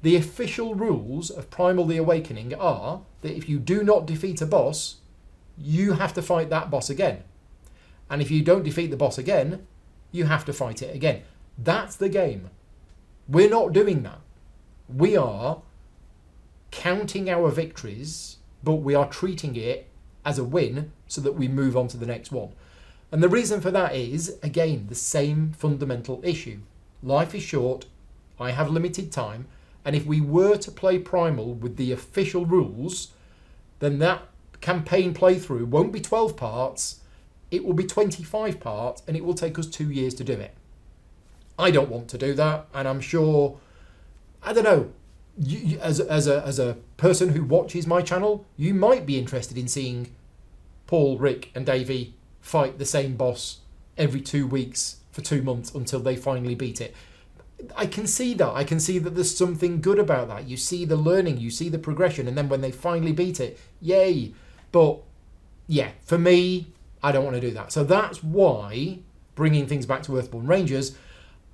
The official rules of Primal the Awakening are that if you do not defeat a boss, you have to fight that boss again. And if you don't defeat the boss again, you have to fight it again. That's the game. We're not doing that. We are counting our victories, but we are treating it as a win so that we move on to the next one. And the reason for that is, again, the same fundamental issue. Life is short, I have limited time, and if we were to play Primal with the official rules, then that campaign playthrough won't be 12 parts, it will be 25 parts, and it will take us 2 years to do it. I don't want to do that, and I'm sure, I don't know, you, as a person who watches my channel, you might be interested in seeing Paul, Rick and Davey fight the same boss every 2 weeks for 2 months until they finally beat it. I can see that. I can see that there's something good about that. You see the learning, you see the progression, and then when they finally beat it, yay. But yeah, for me, I don't want to do that. So that's why, bringing things back to Earthborne Rangers,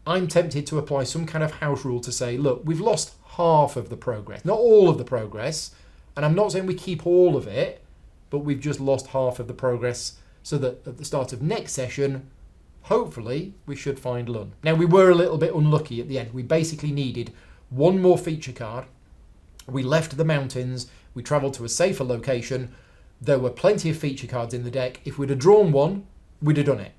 I'm tempted to apply some kind of house rule to say, look, we've lost half of the progress, not all of the progress, and I'm not saying we keep all of it, but we've just lost half of the progress, so that at the start of next session, hopefully, we should find Lun. Now, we were a little bit unlucky at the end. We basically needed one more feature card. We left the mountains, we travelled to a safer location. There were plenty of feature cards in the deck. If we'd have drawn one, we'd have done it.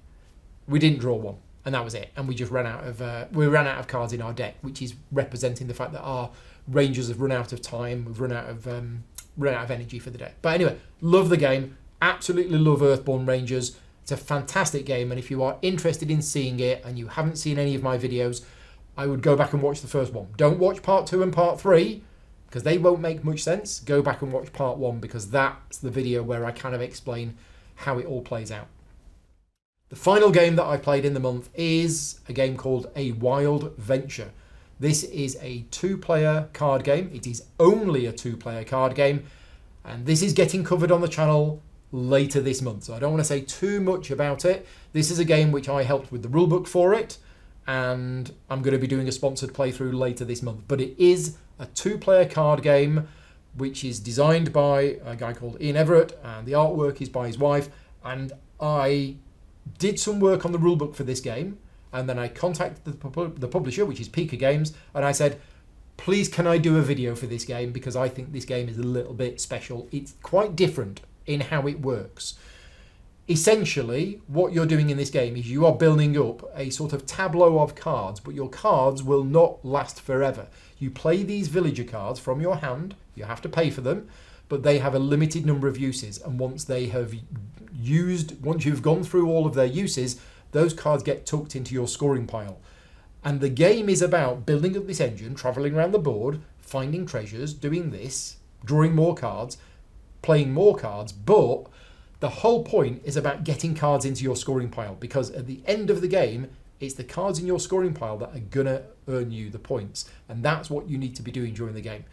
We didn't draw one, and that was it. And we just ran out of cards in our deck, which is representing the fact that our Rangers have run out of time. We've run out of energy for the day. But anyway, love the game. Absolutely love Earthborne Rangers. It's a fantastic game, and if you are interested in seeing it and you haven't seen any of my videos, I would go back and watch the first one. Don't watch part 2 and part 3 because they won't make much sense. Go back and watch part 1 because that's the video where I kind of explain how it all plays out. The final game that I played in the month is a game called A Wild Venture. This is a 2-player card game. It is only a 2-player card game, and this is getting covered on the channel later this month, so I don't want to say too much about it. This is a game which I helped with the rulebook for it. and I'm going to be doing a sponsored playthrough later this month. But it is a 2-player card game which is designed by a guy called Ian Everett, and the artwork is by his wife. And I did some work on the rulebook for this game, and then I contacted the publisher, which is Pika Games, and I said, please can I do a video for this game, because I think this game is a little bit special. It's quite different in how it works. Essentially, what you're doing in this game is you are building up a sort of tableau of cards, but your cards will not last forever. You play these villager cards from your hand, you have to pay for them, but they have a limited number of uses, and once you've gone through all of their uses, those cards get tucked into your scoring pile. And the game is about building up this engine, travelling around the board, finding treasures, doing this, drawing more cards, playing more cards, but the whole point is about getting cards into your scoring pile, because at the end of the game, it's the cards in your scoring pile that are going to earn you the points. And that's what you need to be doing during the game.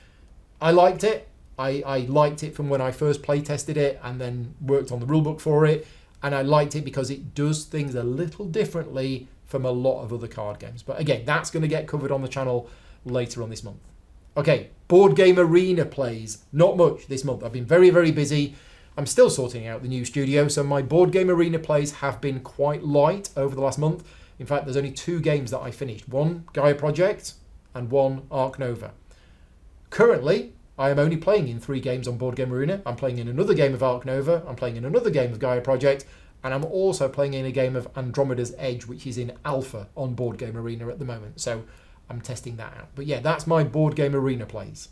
I liked it. I liked it from when I first play tested it and then worked on the rulebook for it. And I liked it because it does things a little differently from a lot of other card games. But again, that's going to get covered on the channel later on this month. Okay, Board Game Arena plays. Not much this month. I've been very, very busy. I'm still sorting out the new studio, so my Board Game Arena plays have been quite light over the last month. In fact, there's only 2 games that I finished. One, Gaia Project, and one, Arc Nova. Currently, I am only playing in 3 games on Board Game Arena. I'm playing in another game of Arc Nova, I'm playing in another game of Gaia Project, and I'm also playing in a game of Andromeda's Edge, which is in alpha on Board Game Arena at the moment. So I'm testing that out. But yeah, that's my Board Game Arena plays.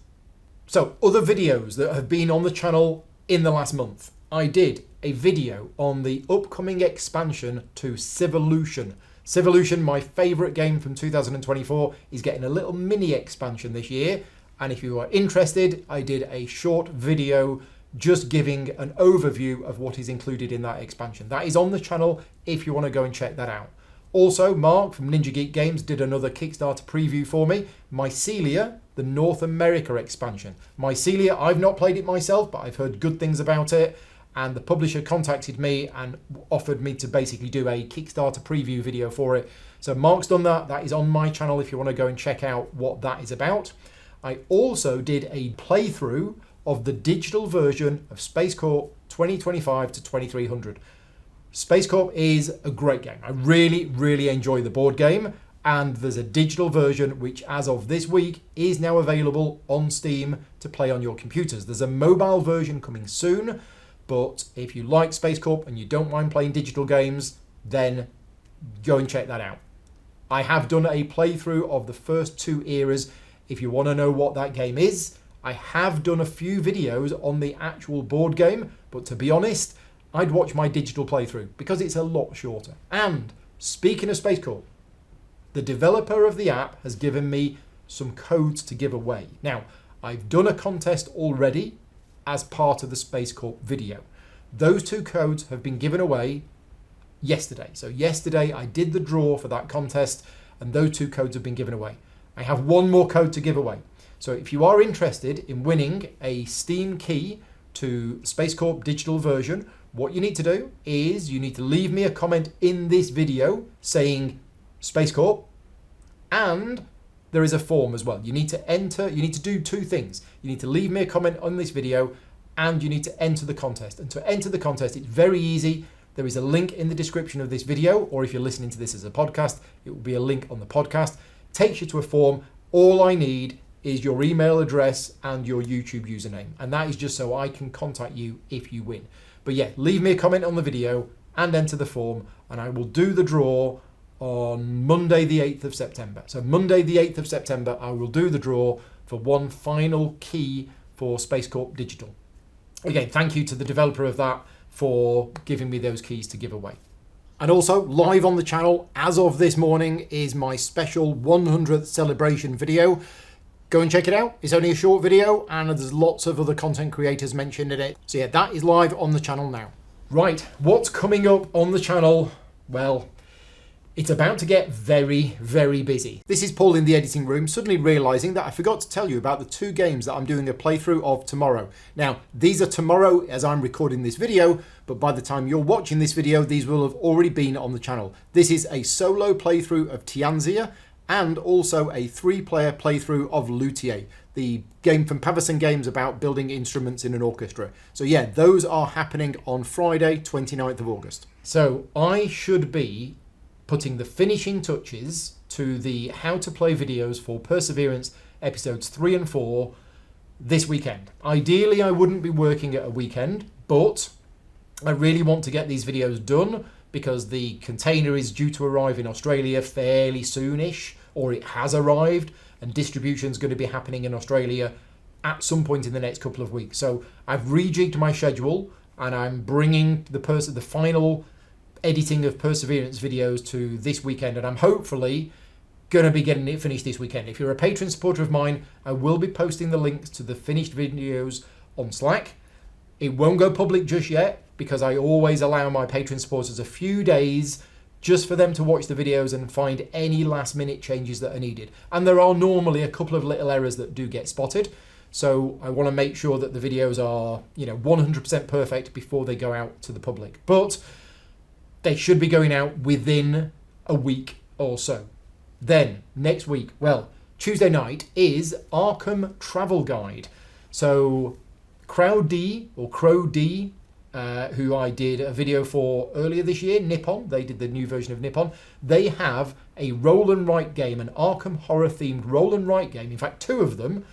So other videos that have been on the channel in the last month. I did a video on the upcoming expansion to Civolution. Civolution, my favourite game from 2024, is getting a little mini expansion this year. And if you are interested, I did a short video just giving an overview of what is included in that expansion. That is on the channel if you want to go and check that out. Also, Mark from Ninja Geek Games did another Kickstarter preview for me. Mycelia, the North America expansion. Mycelia, I've not played it myself, but I've heard good things about it. And the publisher contacted me and offered me to basically do a Kickstarter preview video for it. So Mark's done that. That is on my channel if you want to go and check out what that is about. I also did a playthrough of the digital version of Space Corp 2025 to 2300. Space Corp is a great game. I really, really enjoy the board game. And there's a digital version which, as of this week, is now available on Steam to play on your computers. There's a mobile version coming soon. But if you like Space Corp and you don't mind playing digital games, then go and check that out. I have done a playthrough of the first 2 eras. If you want to know what that game is, I have done a few videos on the actual board game. But to be honest, I'd watch my digital playthrough because it's a lot shorter. And speaking of Space Corp, the developer of the app has given me some codes to give away. Now, I've done a contest already as part of the Space Corp video. Those 2 codes have been given away yesterday. So yesterday I did the draw for that contest and those 2 codes have been given away. I have 1 more code to give away. So if you are interested in winning a Steam key to Space Corp digital version, what you need to do is you need to leave me a comment in this video saying Space Corp, and there is a form as well. You need to do 2 things. You need to leave me a comment on this video and you need to enter the contest. And to enter the contest, it's very easy. There is a link in the description of this video, or if you're listening to this as a podcast, it will be a link on the podcast. It takes you to a form. All I need is your email address and your YouTube username. And that is just so I can contact you if you win. But yeah, leave me a comment on the video and enter the form, and I will do the draw on Monday the 8th of September. So Monday the 8th of September, I will do the draw for 1 final key for Space Corp Digital. Again, thank you to the developer of that for giving me those keys to give away. And also, live on the channel, as of this morning, is my special 100th celebration video. Go and check it out. It's only a short video, and there's lots of other content creators mentioned in it. So yeah, that is live on the channel now. Right, what's coming up on the channel? Well, It's about to get very, very busy. This is Paul in the editing room, suddenly realising that I forgot to tell you about the 2 games that I'm doing a playthrough of tomorrow. Now, these are tomorrow as I'm recording this video, but by the time you're watching this video, these will have already been on the channel. This is a solo playthrough of Tianxia and also a 3-player playthrough of Luthier, the game from Pavison Games about building instruments in an orchestra. So yeah, those are happening on Friday, 29th of August. So I should be putting the finishing touches to the how to play videos for Perseverance episodes 3 and 4 this weekend. Ideally, I wouldn't be working at a weekend, but I really want to get these videos done because the container is due to arrive in Australia fairly soonish, or it has arrived, and distribution is going to be happening in Australia at some point in the next couple of weeks. So I've rejigged my schedule and I'm bringing the final editing of Perseverance videos to this weekend, and I'm hopefully going to be getting it finished this weekend. If you're a patron supporter of mine, I will be posting the links to the finished videos on Slack. It won't go public just yet because I always allow my patron supporters a few days just for them to watch the videos and find any last minute changes that are needed. And there are normally a couple of little errors that do get spotted. So I want to make sure that the videos are, 100% perfect before they go out to the public. But they should be going out within a week or so. Then, next week, Tuesday night is Arkham Travel Guide. So, Crow D, who I did a video for earlier this year, Nippon, they did the new version of Nippon, they have a roll and write game, an Arkham horror themed roll and write game, in fact 2 of them,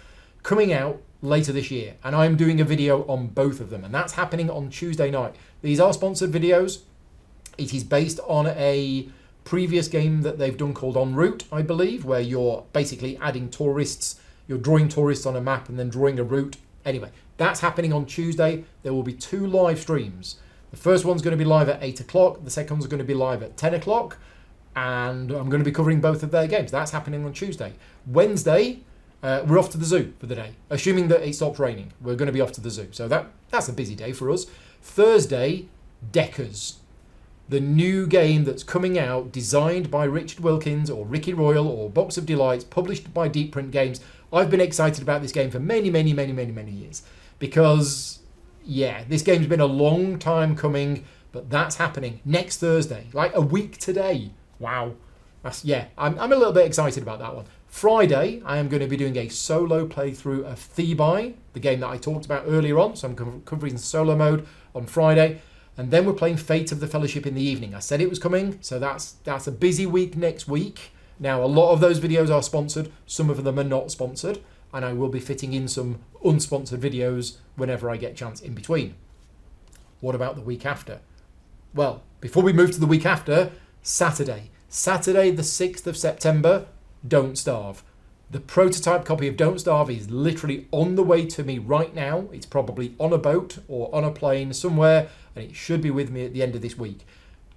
coming out later this year. And I'm doing a video on both of them, and that's happening on Tuesday night. These are sponsored videos. It is based on a previous game that they've done called En Route, I believe, where you're basically adding tourists, you're drawing tourists on a map and then drawing a route. Anyway, that's happening on Tuesday. There will be 2 live streams. The first one's going to be live at 8 o'clock. The second one's going to be live at 10 o'clock. And I'm going to be covering both of their games. That's happening on Tuesday. Wednesday, we're off to the zoo for the day. Assuming that it stops raining, we're going to be off to the zoo. So that's a busy day for us. Thursday, Deckers. The new game that's coming out, designed by Richard Wilkins or Ricky Royal or Box of Delights, published by Deep Print Games. I've been excited about this game for many years because, this game's been a long time coming, but that's happening next Thursday, like a week today. Wow. I'm a little bit excited about that one. Friday, I am going to be doing a solo playthrough of Thebai, the game that I talked about earlier on, so I'm covering solo mode on Friday. And then we're playing Fate of the Fellowship in the evening. I said it was coming, so that's a busy week next week. Now, a lot of those videos are sponsored. Some of them are not sponsored. And I will be fitting in some unsponsored videos whenever I get a chance in between. What about the week after? Well, before we move to the week after, Saturday. Saturday, the 6th of September, Don't Starve. The prototype copy of Don't Starve is literally on the way to me right now. It's probably on a boat or on a plane somewhere, and it should be with me at the end of this week.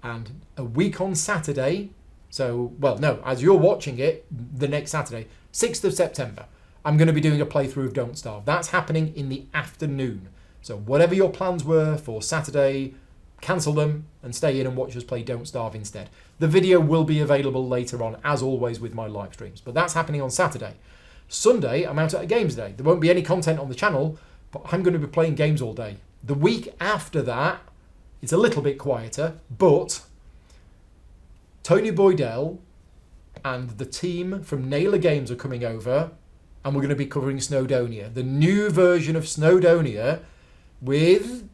And a week on Saturday, as you're watching it, the next Saturday, 6th of September, I'm going to be doing a playthrough of Don't Starve. That's happening in the afternoon. So whatever your plans were for Saturday, cancel them and stay in and watch us play Don't Starve instead. The video will be available later on, as always, with my live streams. But that's happening on Saturday. Sunday, I'm out at a games day. There won't be any content on the channel, but I'm going to be playing games all day. The week after that, it's a little bit quieter, but Tony Boydell and the team from Naylor Games are coming over, and we're going to be covering Snowdonia, the new version of Snowdonia with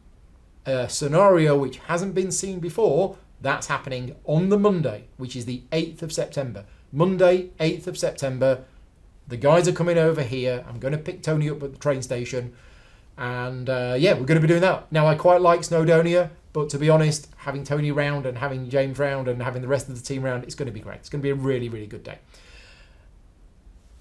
a scenario which hasn't been seen before. That's happening on the Monday, which is the 8th of September. Monday, 8th of September. The guys are coming over here. I'm going to pick Tony up at the train station. And we're going to be doing that. Now, I quite like Snowdonia, but to be honest, having Tony round and having James round and having the rest of the team round, it's going to be great. It's going to be a really, really good day.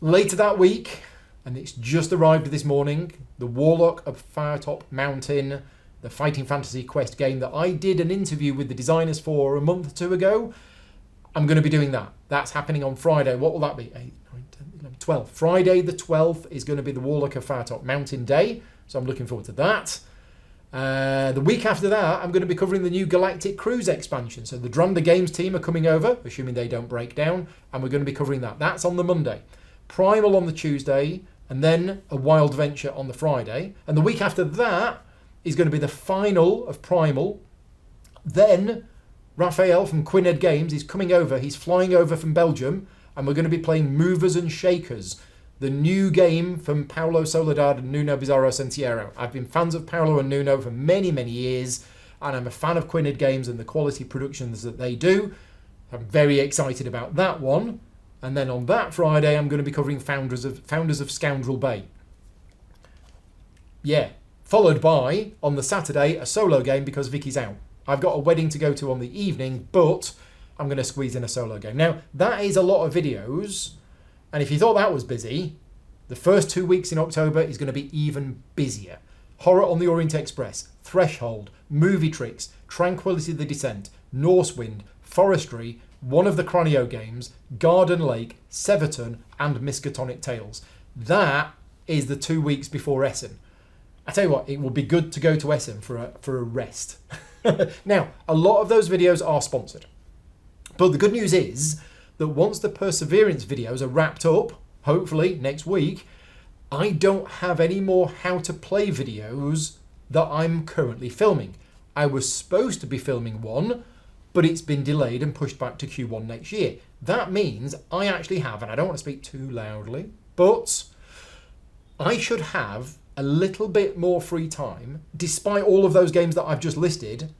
Later that week, and it's just arrived this morning, the Warlock of Firetop Mountain, the Fighting Fantasy Quest game that I did an interview with the designers for a month or 2 ago. I'm going to be doing that. That's happening on Friday. What will that be? 8, 9, 10, 11, 12. Friday the 12th is going to be the Warlock of Firetop Mountain Day. So I'm looking forward to that. The week after that, I'm going to be covering the new Galactic Cruise expansion. So the Dranda Games team are coming over, assuming they don't break down, and we're going to be covering that. That's on the Monday. Primal on the Tuesday, and then a Wild Venture on the Friday. And the week after that is going to be the final of Primal. Then Raphael from Quined Games is coming over. He's flying over from Belgium, and we're going to be playing Movers and Shakers, the new game from Paulo Soledad and Nuno Bizarro Sentiero. I've been fans of Paulo and Nuno for many, many years, and I'm a fan of Quined Games and the quality productions that they do. I'm very excited about that one. And then on that Friday, I'm going to be covering Founders of Scoundrel Bay. Yeah. Followed by, on the Saturday, a solo game because Vicky's out. I've got a wedding to go to on the evening, but I'm going to squeeze in a solo game. Now, that is a lot of videos. And if you thought that was busy, the first 2 weeks in October is going to be even busier. Horror on the Orient Express, Threshold, Movie Tricks, Tranquility the Descent, Norsewind, Forestry, one of the Chronio games, Garden Lake, Severton, and Miskatonic Tales. That is the 2 weeks before Essen. I tell you what, it will be good to go to Essen for a rest. Now, a lot of those videos are sponsored. But the good news is that once the Perseverance videos are wrapped up, hopefully next week, I don't have any more how to play videos that I'm currently filming. I was supposed to be filming one, but it's been delayed and pushed back to Q1 next year. That means I actually have, and I don't want to speak too loudly, but I should have a little bit more free time. Despite all of those games that I've just listed,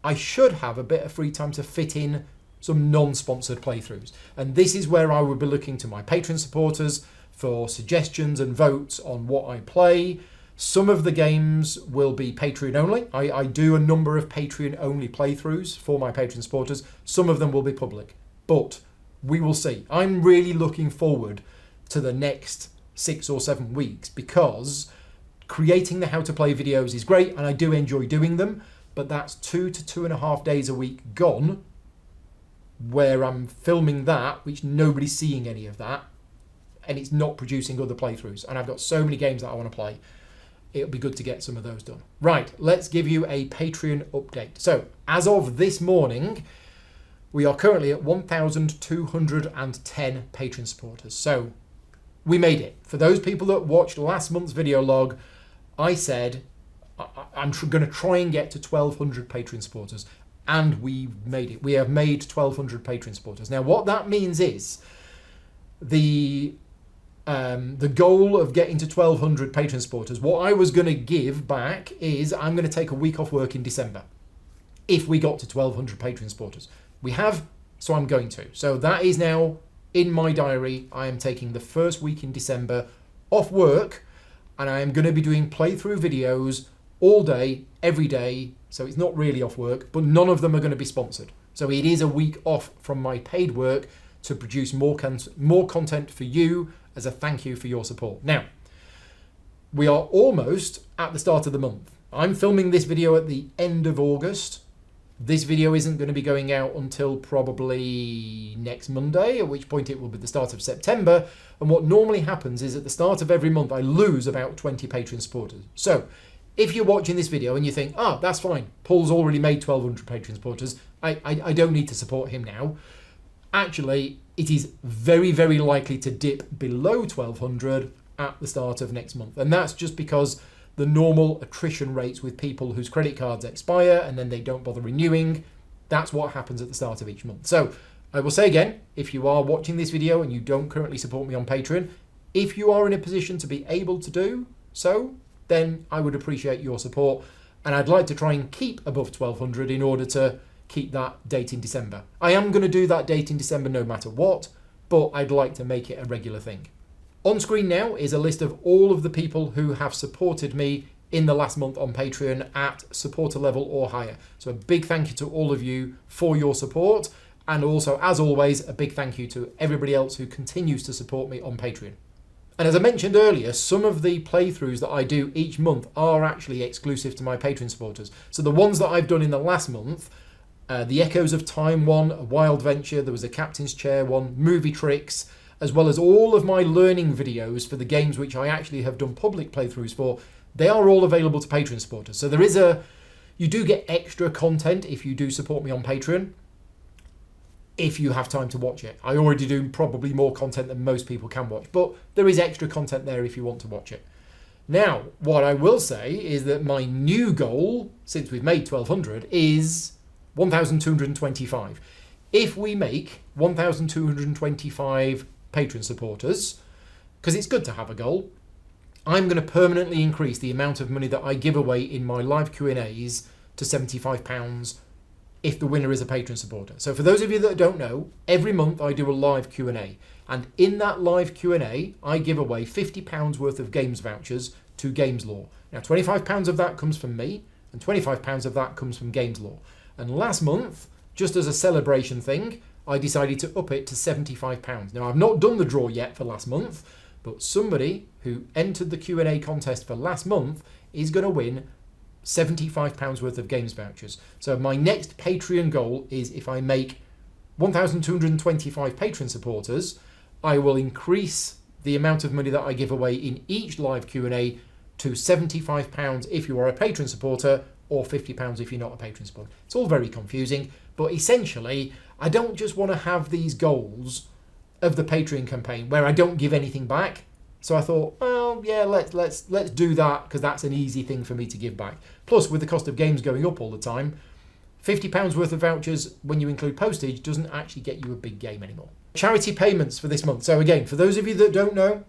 I should have a bit of free time to fit in some non-sponsored playthroughs. And this is where I would be looking to my Patreon supporters for suggestions and votes on what I play. Some of the games will be Patreon only. I do a number of Patreon only playthroughs for my Patreon supporters. Some of them will be public, but we will see. I'm really looking forward to the next 6 or 7 weeks because creating the how to play videos is great and I do enjoy doing them, but that's 2 to 2.5 days a week gone where I'm filming that, which nobody's seeing any of that, and it's not producing other playthroughs. And I've got so many games that I want to play. It'll be good to get some of those done. Right, let's give you a Patreon update. So, as of this morning, we are currently at 1,210 Patreon supporters. So, we made it. For those people that watched last month's video log, I said I'm going to try and get to 1,200 Patreon supporters. And we made it. We have made 1,200 Patreon supporters. Now, what that means is the goal of getting to 1,200 Patreon supporters, what I was going to give back is I'm going to take a week off work in December if we got to 1,200 Patreon supporters. We have, so I'm going to. So that is now in my diary. I am taking the first week in December off work, and I am going to be doing playthrough videos all day, every day. So it's not really off work, but none of them are going to be sponsored. So it is a week off from my paid work to produce more content for you as a thank you for your support. Now, we are almost at the start of the month. I'm filming this video at the end of August. This video isn't going to be going out until probably next Monday, at which point it will be the start of September. And what normally happens is at the start of every month, I lose about 20 Patreon supporters. So if you're watching this video and you think, that's fine, Paul's already made 1,200 Patreon supporters, I don't need to support him now. Actually, it is very, very likely to dip below 1,200 at the start of next month. And that's just because the normal attrition rates with people whose credit cards expire and then they don't bother renewing, that's what happens at the start of each month. So I will say again, if you are watching this video and you don't currently support me on Patreon, if you are in a position to be able to do so, then I would appreciate your support. And I'd like to try and keep above 1,200 in order to keep that date in December. I am going to do that date in December no matter what, but I'd like to make it a regular thing. On screen now is a list of all of the people who have supported me in the last month on Patreon at supporter level or higher. So a big thank you to all of you for your support. And also, as always, a big thank you to everybody else who continues to support me on Patreon. And as I mentioned earlier, some of the playthroughs that I do each month are actually exclusive to my Patreon supporters. So the ones that I've done in the last month, the Echoes of Time one, a Wild Venture, there was a Captain's Chair one, Movie Tricks, as well as all of my learning videos for the games which I actually have done public playthroughs for, they are all available to Patreon supporters. So you do get extra content if you do support me on Patreon, if you have time to watch it. I already do probably more content than most people can watch, but there is extra content there if you want to watch it. Now, what I will say is that my new goal, since we've made 1,200, is 1,225. If we make 1,225 Patreon supporters, because it's good to have a goal, I'm going to permanently increase the amount of money that I give away in my live Q&As to £75 if the winner is a Patreon supporter. So for those of you that don't know, every month I do a live Q&A. And in that live Q&A, I give away £50 worth of games vouchers to Games Law. Now, £25 of that comes from me, and £25 of that comes from Games Law. And last month, just as a celebration thing, I decided to up it to £75. Now, I've not done the draw yet for last month, but somebody who entered the Q&A contest for last month is going to win £75 worth of games vouchers. So my next Patreon goal is, if I make 1,225 Patreon supporters, I will increase the amount of money that I give away in each live Q&A to £75 if you are a Patreon supporter, or £50 if you're not a Patreon supporter. It's all very confusing, but essentially, I don't just want to have these goals of the Patreon campaign where I don't give anything back. So I thought, well, yeah, let's do that, because that's an easy thing for me to give back. Plus, with the cost of games going up all the time, £50 worth of vouchers, when you include postage, doesn't actually get you a big game anymore. Charity payments for this month. So again, for those of you that don't know,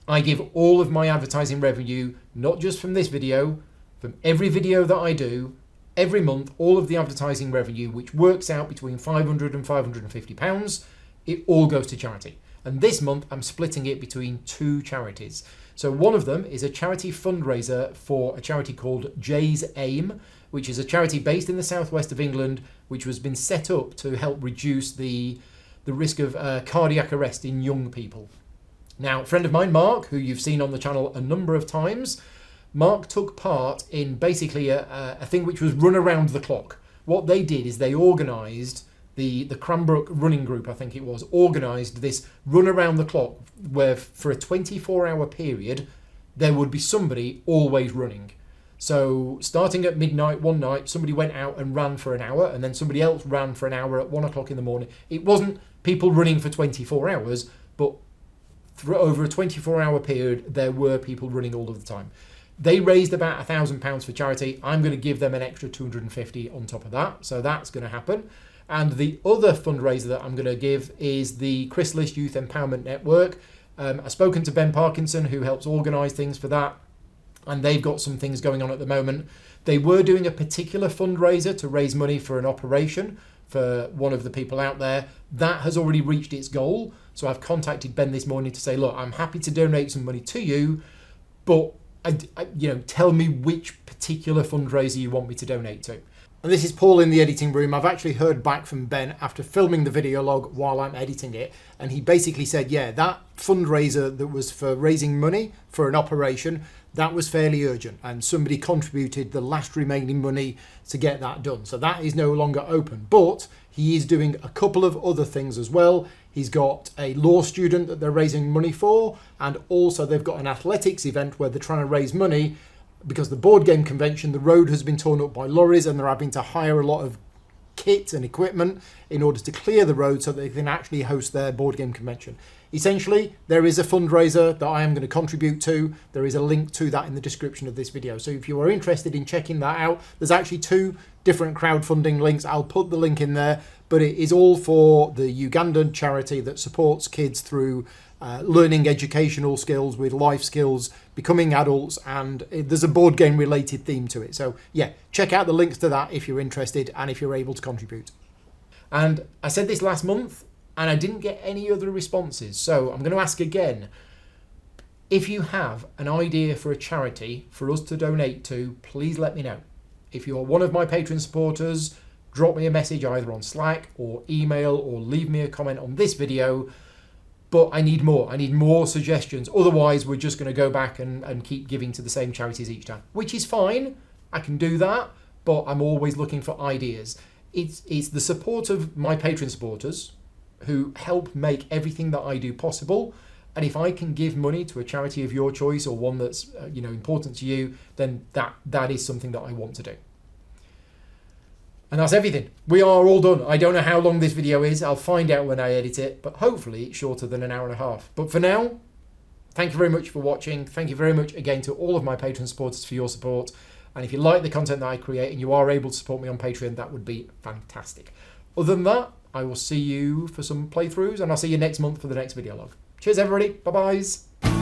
I give all of my advertising revenue, not just from this video, from every video that I do, every month, all of the advertising revenue, which works out between £500 and £550, it all goes to charity. And this month, I'm splitting it between two charities. So one of them is a charity fundraiser for a charity called Jay's Aim, which is a charity based in the southwest of England, which has been set up to help reduce the risk of cardiac arrest in young people. Now, a friend of mine, Mark, who you've seen on the channel a number of times, Mark took part in basically a thing which was run around the clock. What they did is they organised, the Cranbrook running group, I think it was, organised this run around the clock where for a 24-hour period, there would be somebody always running. So starting at midnight one night, somebody went out and ran for an hour, and then somebody else ran for an hour at 1 o'clock in the morning. It wasn't people running for 24 hours, but over a 24-hour period, there were people running all of the time. They raised about £1,000 for charity. I'm going to give them an extra 250 on top of that. So that's going to happen. And the other fundraiser that I'm going to give is the Chrysalyis Youth Empowerment Network. I've spoken to Ben Parkinson, who helps organise things for that, and they've got some things going on at the moment. They were doing a particular fundraiser to raise money for an operation for one of the people out there. That has already reached its goal. So I've contacted Ben this morning to say, look, I'm happy to donate some money to you, but tell me which particular fundraiser you want me to donate to. And this is Paul in the editing room. I've actually heard back from Ben after filming the video log while I'm editing it. And he basically said, yeah, that fundraiser that was for raising money for an operation, that was fairly urgent. And somebody contributed the last remaining money to get that done. So that is no longer open. But he is doing a couple of other things as well. He's got a law student that they're raising money for. And also they've got an athletics event where they're trying to raise money because the board game convention, the road has been torn up by lorries and they're having to hire a lot of kit and equipment in order to clear the road so they can actually host their board game convention. Essentially, there is a fundraiser that I am going to contribute to. There is a link to that in the description of this video. So if you are interested in checking that out, there's actually two different crowdfunding links. I'll put the link in there, but it is all for the Ugandan charity that supports kids through learning educational skills with life skills, becoming adults, and there's a board game related theme to it. So yeah, check out the links to that if you're interested and if you're able to contribute. And I said this last month and I didn't get any other responses. So I'm going to ask again. If you have an idea for a charity for us to donate to, please let me know. If you're one of my Patreon supporters, drop me a message either on Slack or email or leave me a comment on this video. But I need more. I need more suggestions. Otherwise, we're just going to go back and keep giving to the same charities each time, which is fine. I can do that, but I'm always looking for ideas. It's the support of my Patreon supporters who help make everything that I do possible. And if I can give money to a charity of your choice or one that's important to you, then that is something that I want to do. And that's everything. We are all done. I don't know how long this video is. I'll find out when I edit it, but hopefully it's shorter than an hour and a half. But for now, thank you very much for watching. Thank you very much again to all of my Patreon supporters for your support. And if you like the content that I create and you are able to support me on Patreon, that would be fantastic. Other than that, I will see you for some playthroughs and I'll see you next month for the next video log. Cheers everybody. Bye-byes.